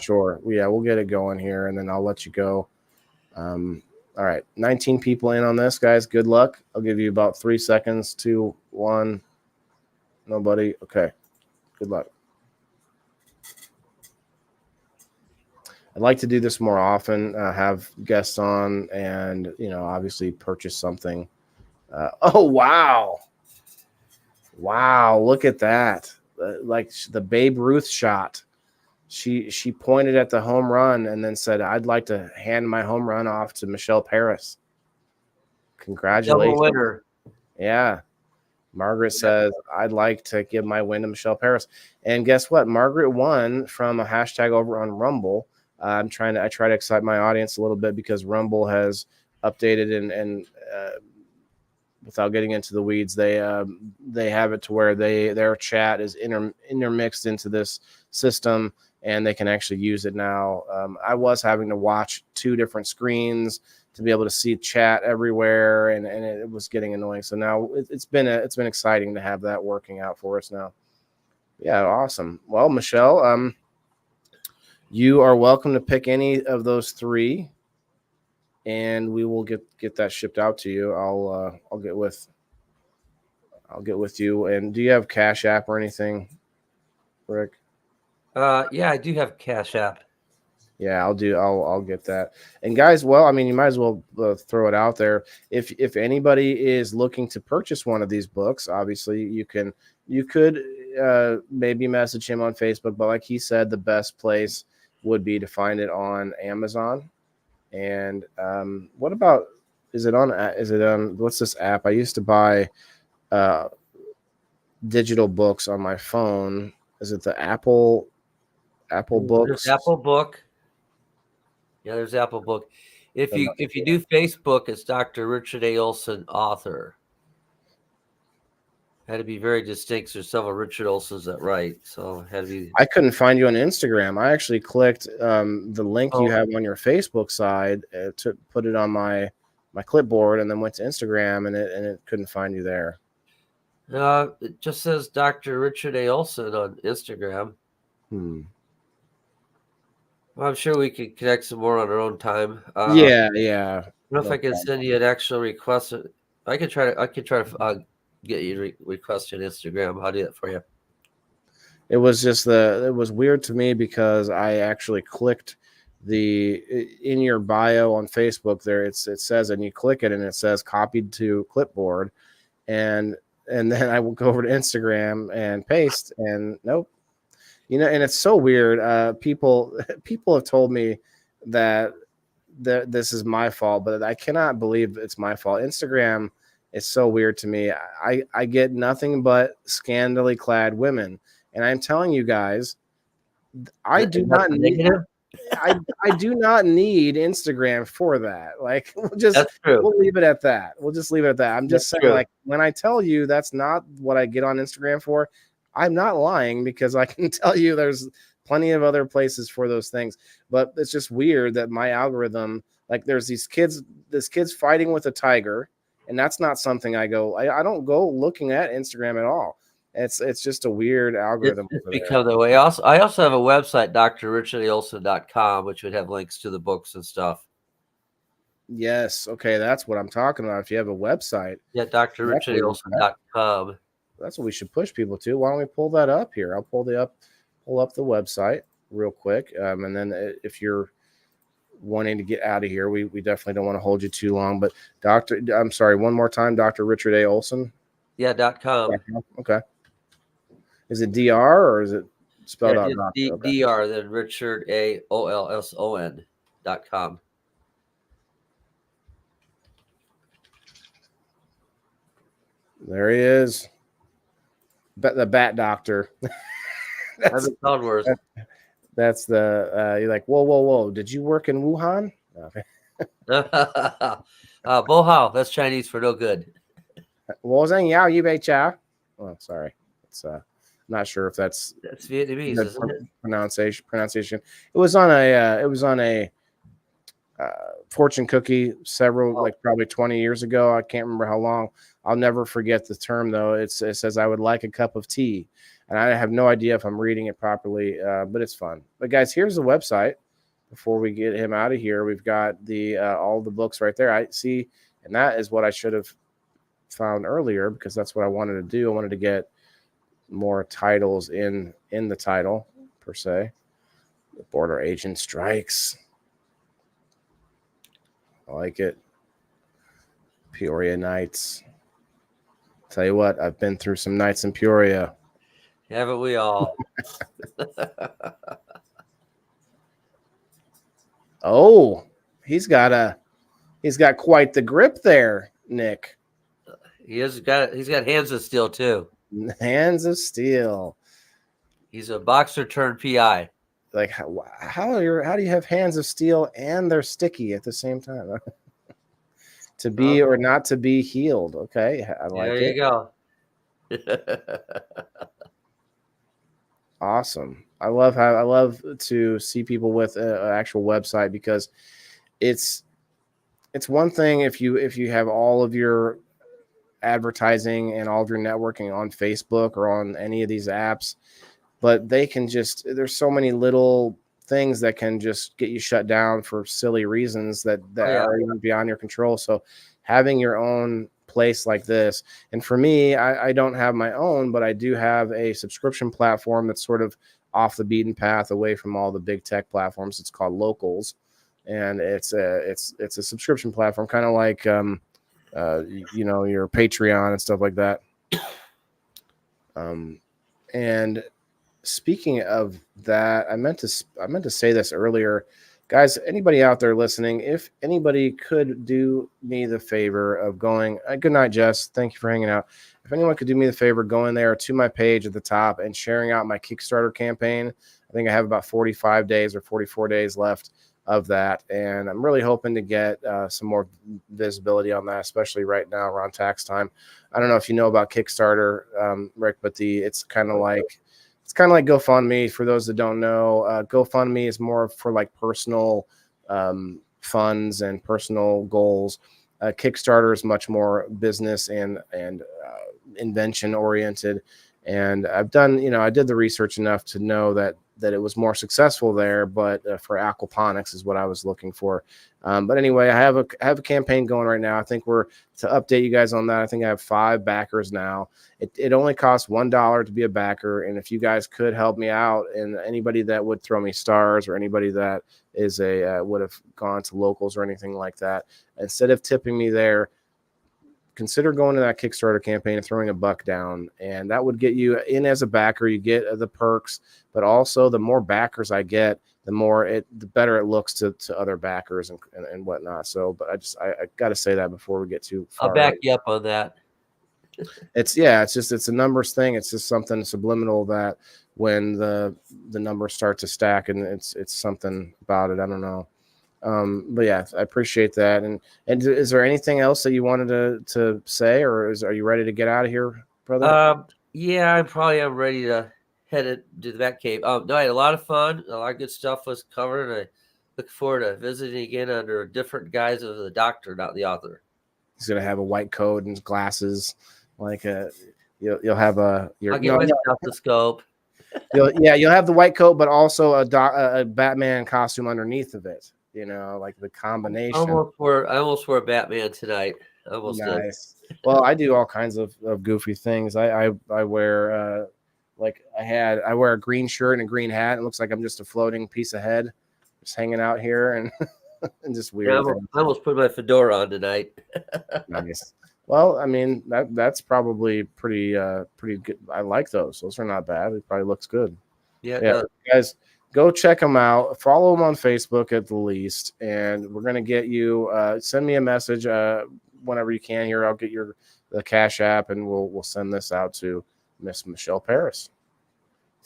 Sure. Yeah, we'll get it going here, and then I'll let you go. All right, 19 people in on this, guys. Good luck. I'll give you about 3 seconds. 2, 1. Nobody. Okay. Good luck. I'd like to do this more often, have guests on, and obviously purchase something. Oh wow! Wow, look at that! Like the Babe Ruth shot. She pointed at the home run and then said, "I'd like to hand my home run off to Michelle Paris." Congratulations. Double winner. Yeah. Margaret says, "I'd like to give my win to Michelle Paris." And guess what? Margaret won from a hashtag over on Rumble. I try to excite my audience a little bit, because Rumble has updated and without getting into the weeds, they have it to where their chat is intermixed into this system, and they can actually use it now. I was having to watch 2 different screens to be able to see chat everywhere, and it was getting annoying. So now it's been exciting to have that working out for us now. Yeah, awesome. Well, Michelle, you are welcome to pick any of those 3, and we will get that shipped out to you. I'll get with you. And do you have Cash App or anything, Rick? Yeah, I do have Cash App. Yeah, I'll get that. And guys, well, I mean, you might as well throw it out there. If anybody is looking to purchase one of these books, obviously you could maybe message him on Facebook, but like he said, the best place would be to find it on Amazon. And what about, is it on what's this app? I used to buy digital books on my phone. Is it the Apple Books? There's Apple Book. Yeah, there's Apple Book. If you do Facebook, it's Dr. Richard A. Olson, author. Had to be very distinct. There's several Richard Olsons that write, so had to be. I couldn't find you on Instagram. I actually clicked the link you have on your Facebook side to put it on my clipboard, and then went to Instagram, and it couldn't find you there. It just says Dr. Richard A. Olson on Instagram. Well, I'm sure we could connect some more on our own time. Yeah. I don't know if I can send you an actual request. I could try to get you to request an Instagram. I'll do it for you. It was just it was weird to me, because I actually clicked in your bio on Facebook there. It says, and you click it and it says copied to clipboard, and then I will go over to Instagram and paste, and nope. And it's so weird. People have told me that this is my fault, but I cannot believe it's my fault. Instagram is so weird to me. I get nothing but scantily clad women, and I'm telling you guys, I do not need Instagram for that. Like, we'll leave it at that. We'll just leave it at that. I'm just saying, like, when I tell you that's not what I get on Instagram for, I'm not lying, because I can tell you there's plenty of other places for those things. But it's just weird that my algorithm, like, there's this kid's fighting with a tiger, and that's not something I don't go looking at Instagram at all. It's just a weird algorithm. It's become the way. I also have a website, drrichardaolson.com, which would have links to the books and stuff. Yes. Okay. That's what I'm talking about. If you have a website. Yeah, drrichardaolson.com. That's what we should push people to. Why don't we pull that up here? I'll pull up the website real quick. And then if you're wanting to get out of here. We definitely don't want to hold you too long. But I'm sorry, one more time, Dr. Richard A. Olson. Yeah, .com. Okay. Is it DR or is it spelled out? DR, then Richard A. Olson.com. There he is. The Bat Doctor. That's the you're like, whoa. Did you work in Wuhan? Bohao, that's Chinese for no good. Oh, sorry. It's not sure if that's Vietnamese, isn't it? Pronunciation. It was on a fortune cookie probably 20 years ago. I can't remember how long. I'll never forget the term though. It says I would like a cup of tea, and I have no idea if I'm reading it properly, but it's fun. But guys, here's the website. Before we get him out of here, we've got the all the books right there. I see, and that is what I should have found earlier because that's what I wanted to do. I wanted to get more titles in the title per se. The Border Agent Strikes. I like it. Peoria Nights. Tell you what, I've been through some nights in Peoria. Haven't we all? Oh, he's got quite the grip there, Nick. He's got hands of steel too. Hands of steel. He's a boxer turned PI. Like how do you have hands of steel and they're sticky at the same time? To be or not to be healed. Okay, I like it. There you go. Awesome. I love to see people with an actual website because it's one thing if you have all of your advertising and all of your networking on Facebook or on any of these apps, but there's so many little things that can just get you shut down for silly reasons that are even beyond your control. So having your own place like this, and for me, I don't have my own, but I do have a subscription platform that's sort of off the beaten path, away from all the big tech platforms. It's called Locals, and it's a subscription platform, kind of like your Patreon and stuff like that. And speaking of that, I meant to say this earlier, guys. Anybody out there listening, if anybody could do me the favor of going, good night, Jess. Thank you for hanging out. If anyone could do me the favor, going there to my page at the top and sharing out my Kickstarter campaign. I think I have about 45 days or 44 days left of that, and I'm really hoping to get some more visibility on that, especially right now around tax time. I don't know if you know about Kickstarter, Rick, but it's kind of like GoFundMe. For those that don't know, GoFundMe is more for like personal funds and personal goals. Kickstarter is much more business and invention oriented. And I did the research enough to know that it was more successful there, but for aquaponics is what I was looking for. But anyway, I have a campaign going right now. I think to update you guys on that. I think I have 5 backers now. It only costs $1 to be a backer. And if you guys could help me out, and anybody that would throw me stars, or anybody that is would have gone to Locals or anything like that, instead of tipping me there, consider going to that Kickstarter campaign and throwing $1 down, and that would get you in as a backer. You get the perks, but also the more backers I get, the better it looks to other backers and whatnot. So, but I got to say that before we get too far. I'll back you up on that. It's a numbers thing. It's just something subliminal that when the numbers start to stack, and it's something about it. I don't know. But yeah, I appreciate that. And is there anything else that you wanted to say, or are you ready to get out of here, brother? Yeah, I probably am ready to head to the Bat Cave. No, I had a lot of fun. A lot of good stuff was covered, and I look forward to visiting again under a different guise of the doctor, not the author. He's gonna have a white coat and glasses, like you'll have I'll get my stethoscope. You'll have the white coat, but also a Batman costume underneath of it. Like the combination. I almost wore a Batman tonight. Nice. Well, I do all kinds of goofy things. I wear I wear a green shirt and a green hat. It looks like I'm just a floating piece of head, just hanging out here, and and just Yeah, weird things. I almost put my fedora on tonight. Nice. Well, I mean that's probably pretty good. I like those. Those are not bad. It probably looks good. Yeah, Yeah, guys, go check them out. Follow them on Facebook at the least, and we're gonna get you. Send me a message whenever you can. Here, I'll get the Cash App, and we'll send this out to Miss Michelle Paris.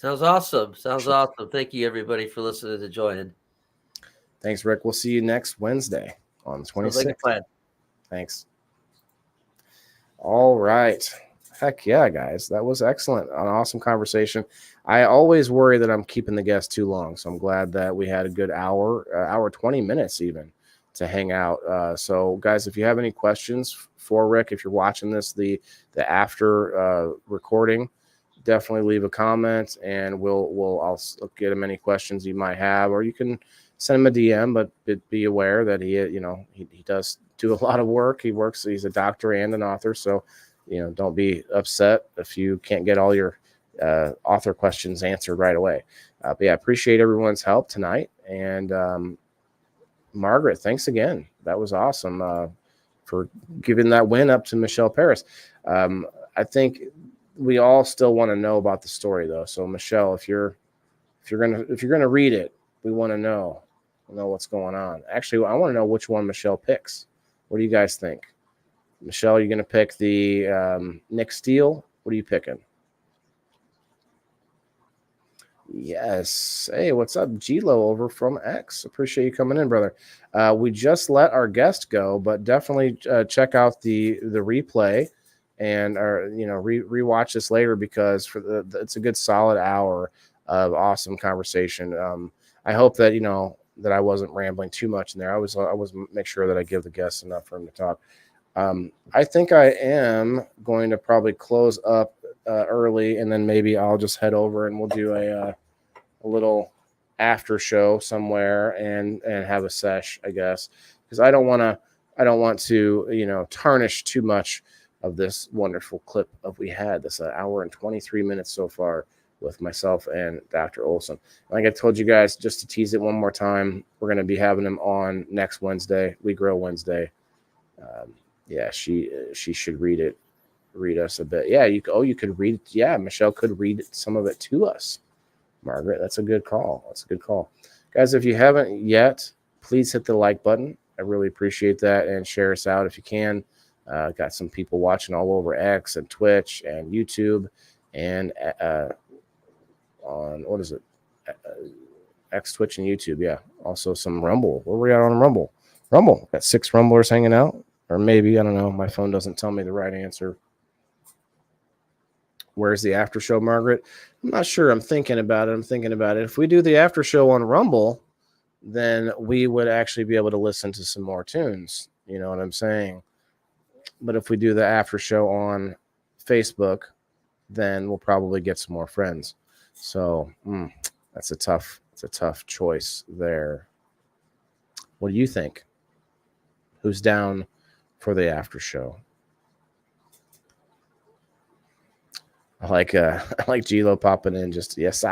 sounds awesome. Sounds awesome. Thank you, everybody, for listening to joining. Thanks, Rick. We'll see you next Wednesday on the 26th. Sounds like a plan. Thanks. All right. Heck yeah, guys. That was excellent. An awesome conversation. I always worry that I'm keeping the guest too long, so I'm glad that we had a good hour 20 minutes even to hang out. So, guys, if you have any questions for Rick, if you're watching this, the after recording, definitely leave a comment, and I'll get him any questions you might have, or you can send him a DM. But be aware that he does do a lot of work. He's a doctor and an author, so don't be upset if you can't get all your author questions answered right away. But yeah, appreciate everyone's help tonight, and Margaret, thanks again. That was awesome for giving that win up to Michelle Paris. I think we all still want to know about the story though. So Michelle, if you're gonna read it, we want to know what's going on. Actually, I want to know which one Michelle picks. What do you guys think? Michelle, you're gonna pick the Nick Steele? What are you picking? Yes. Hey, what's up, G-Lo over from X? Appreciate you coming in, brother. We just let our guest go, but definitely check out the replay and rewatch this later, because it's a good solid hour of awesome conversation. I hope that that I wasn't rambling too much in there. I was make sure that I give the guests enough for him to talk. I think I am going to probably close up early, and then maybe I'll just head over and we'll do a little after show somewhere and have a sesh, I guess, because I don't want to tarnish too much of this wonderful clip of we had this hour and 23 minutes so far with myself and Dr. Olson. Like I told you guys, just to tease it one more time, we're going to be having him on next Wednesday, We Grow Wednesday. Yeah, she should read us a bit. Yeah, you could read it. Yeah, Michelle could read some of it to us. Margaret, that's a good call. Guys, if you haven't yet, please hit the like button. I really appreciate that, and share us out if you can. Got some people watching all over X and Twitch and YouTube, and on what is it? X, Twitch, and YouTube. Yeah, also some Rumble. Where we at on Rumble? Got 6 Rumblers hanging out. Or maybe, I don't know. My phone doesn't tell me the right answer. Where's the after show, Margaret? I'm not sure. I'm thinking about it. If we do the after show on Rumble, then we would actually be able to listen to some more tunes. You know what I'm saying? But if we do the after show on Facebook, then we'll probably get some more friends. So it's a tough choice there. What do you think? Who's down for the after show? I like G-Lo popping in. Just yes,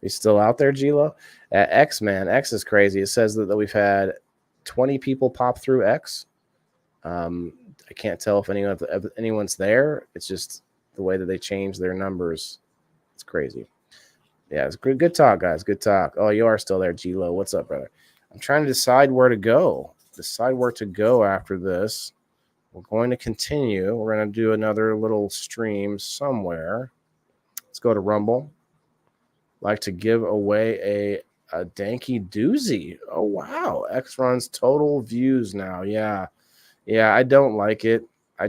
You still out there, G-Lo? X, man, X is crazy. It says that we've had 20 people pop through X. I can't tell if anyone's there. It's just the way that they change their numbers. It's crazy. Yeah, it's good talk, guys. Good talk. Oh, you are still there, G-Lo. What's up, brother? I'm trying to decide where to go. After this. We're going to continue. We're going to do another little stream somewhere. Let's go to Rumble. Like to give away a danky doozy. Oh, wow. X runs total views now. Yeah, I don't like it. I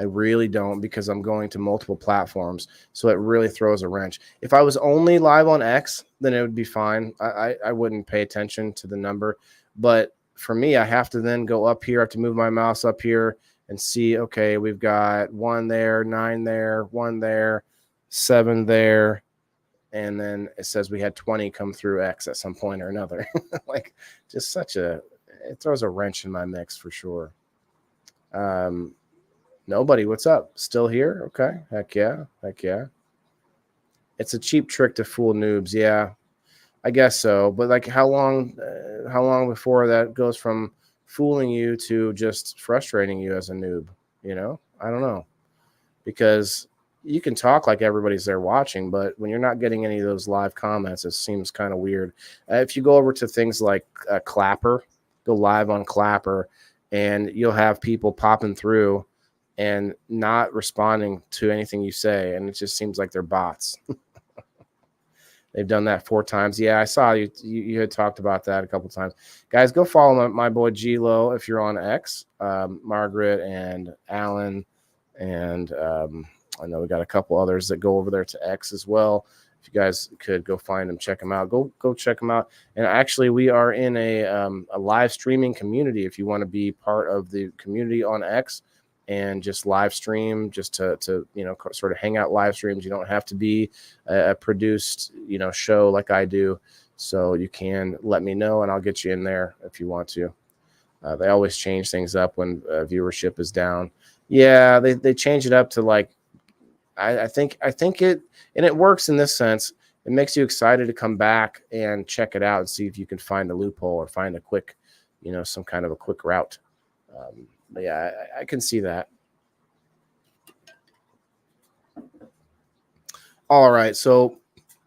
really don't, because I'm going to multiple platforms. So it really throws a wrench. If I was only live on X, then it would be fine. I wouldn't pay attention to the number. But for me, I have to then go up here. I have to move my mouse up here and see, okay, we've got 1 there, 9 there, 1 there, 7 there. And then it says we had 20 come through X at some point or another. Like, just it throws a wrench in my mix for sure. Nobody, what's up? Still here? Okay. Heck yeah. It's a cheap trick to fool noobs. Yeah. I guess so. But like, how long before that goes from fooling you to just frustrating you as a noob? You know, I don't know, because you can talk like everybody's there watching, but when you're not getting any of those live comments, it seems kind of weird. If you go over to things like Clapper, go live on Clapper, and you'll have people popping through and not responding to anything you say, and it just seems like they're bots. They've done that 4 times. Yeah, I saw you had talked about that a couple times. Guys, go follow my boy G-Lo if you're on X. Margaret and Alan, and I know we got a couple others that go over there to X as well. If you guys could go find them, check them out. Go check them out. And actually, we are in a live streaming community. If you want to be part of the community on X and just live stream, just to sort of hang out live streams. You don't have to be a produced show like I do, so you can let me know and I'll get you in there if you want to. They always change things up when viewership is down. Yeah, they change it up to like I think it, and it works in this sense. It makes you excited to come back and check it out and see if you can find a loophole or find a quick, some kind of a quick route. But yeah, I can see that. All right. So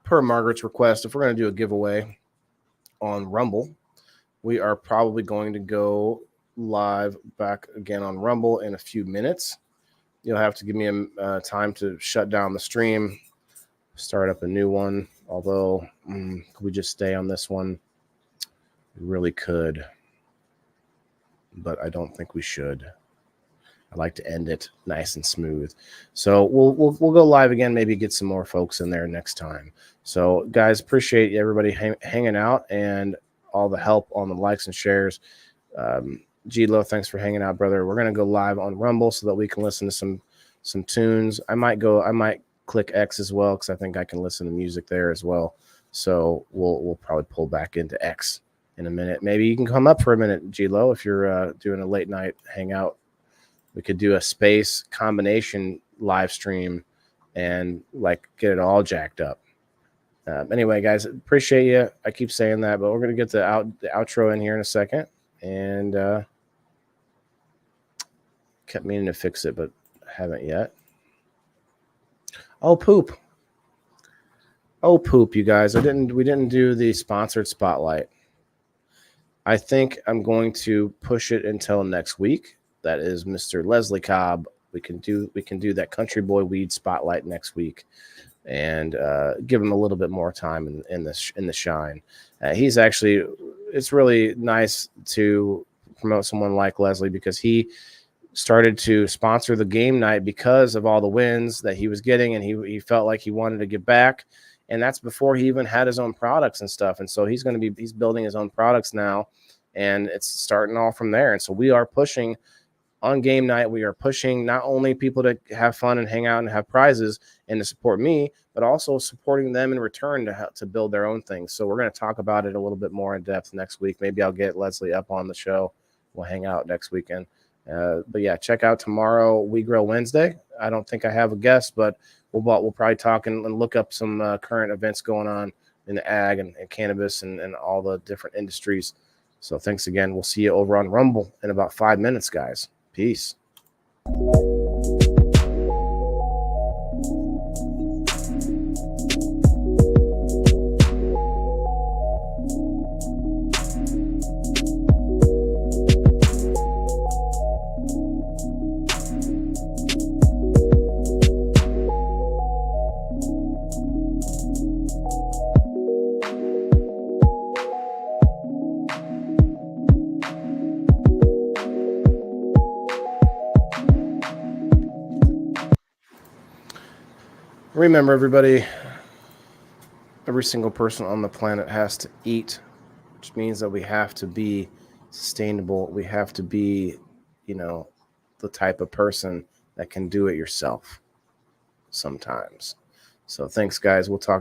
per Margaret's request, if we're going to do a giveaway on Rumble, we are probably going to go live back again on Rumble in a few minutes. You'll have to give me time to shut down the stream, start up a new one. Although, could we just stay on this one? We really could, but I don't think we should. I like to end it nice and smooth. So we'll go live again, maybe get some more folks in there next time. So guys, appreciate everybody hanging out and all the help on the likes and shares. G-Lo, thanks for hanging out, brother. We're gonna go live on Rumble so that we can listen to some tunes. I might click X as well because I think I can listen to music there as well. So we'll probably pull back into X in a minute. Maybe you can come up for a minute, G-Lo, if you're doing a late night hangout. We could do a space combination live stream and like get it all jacked up. Anyway, guys, appreciate you. I keep saying that, but we're going to get the outro in here in a second. And kept meaning to fix it, but haven't yet. Oh, poop, you guys. We didn't do the sponsored spotlight. I think I'm going to push it until next week. That is Mr. Leslie Cobb. We can do that Country Boy Weed spotlight next week, and give him a little bit more time in the shine. He's actually, it's really nice to promote someone like Leslie because he started to sponsor the game night because of all the wins that he was getting, and he felt like he wanted to give back. And that's before he even had his own products and stuff. And so he's building his own products now, and it's starting all from there. And so we are pushing on game night. We are pushing not only people to have fun and hang out and have prizes and to support me, but also supporting them in return to build their own things. So we're going to talk about it a little bit more in depth next week. Maybe I'll get Leslie up on the show. We'll hang out next weekend. But yeah, check out tomorrow, We Grill Wednesday. I don't think I have a guest, but we'll probably talk and look up some current events going on in the ag and cannabis and all the different industries. So thanks again. We'll see you over on Rumble in about 5 minutes, guys. Peace. Remember, everybody, every single person on the planet has to eat, which means that we have to be sustainable. We have to be, the type of person that can do it yourself sometimes. So thanks, guys. We'll talk to you.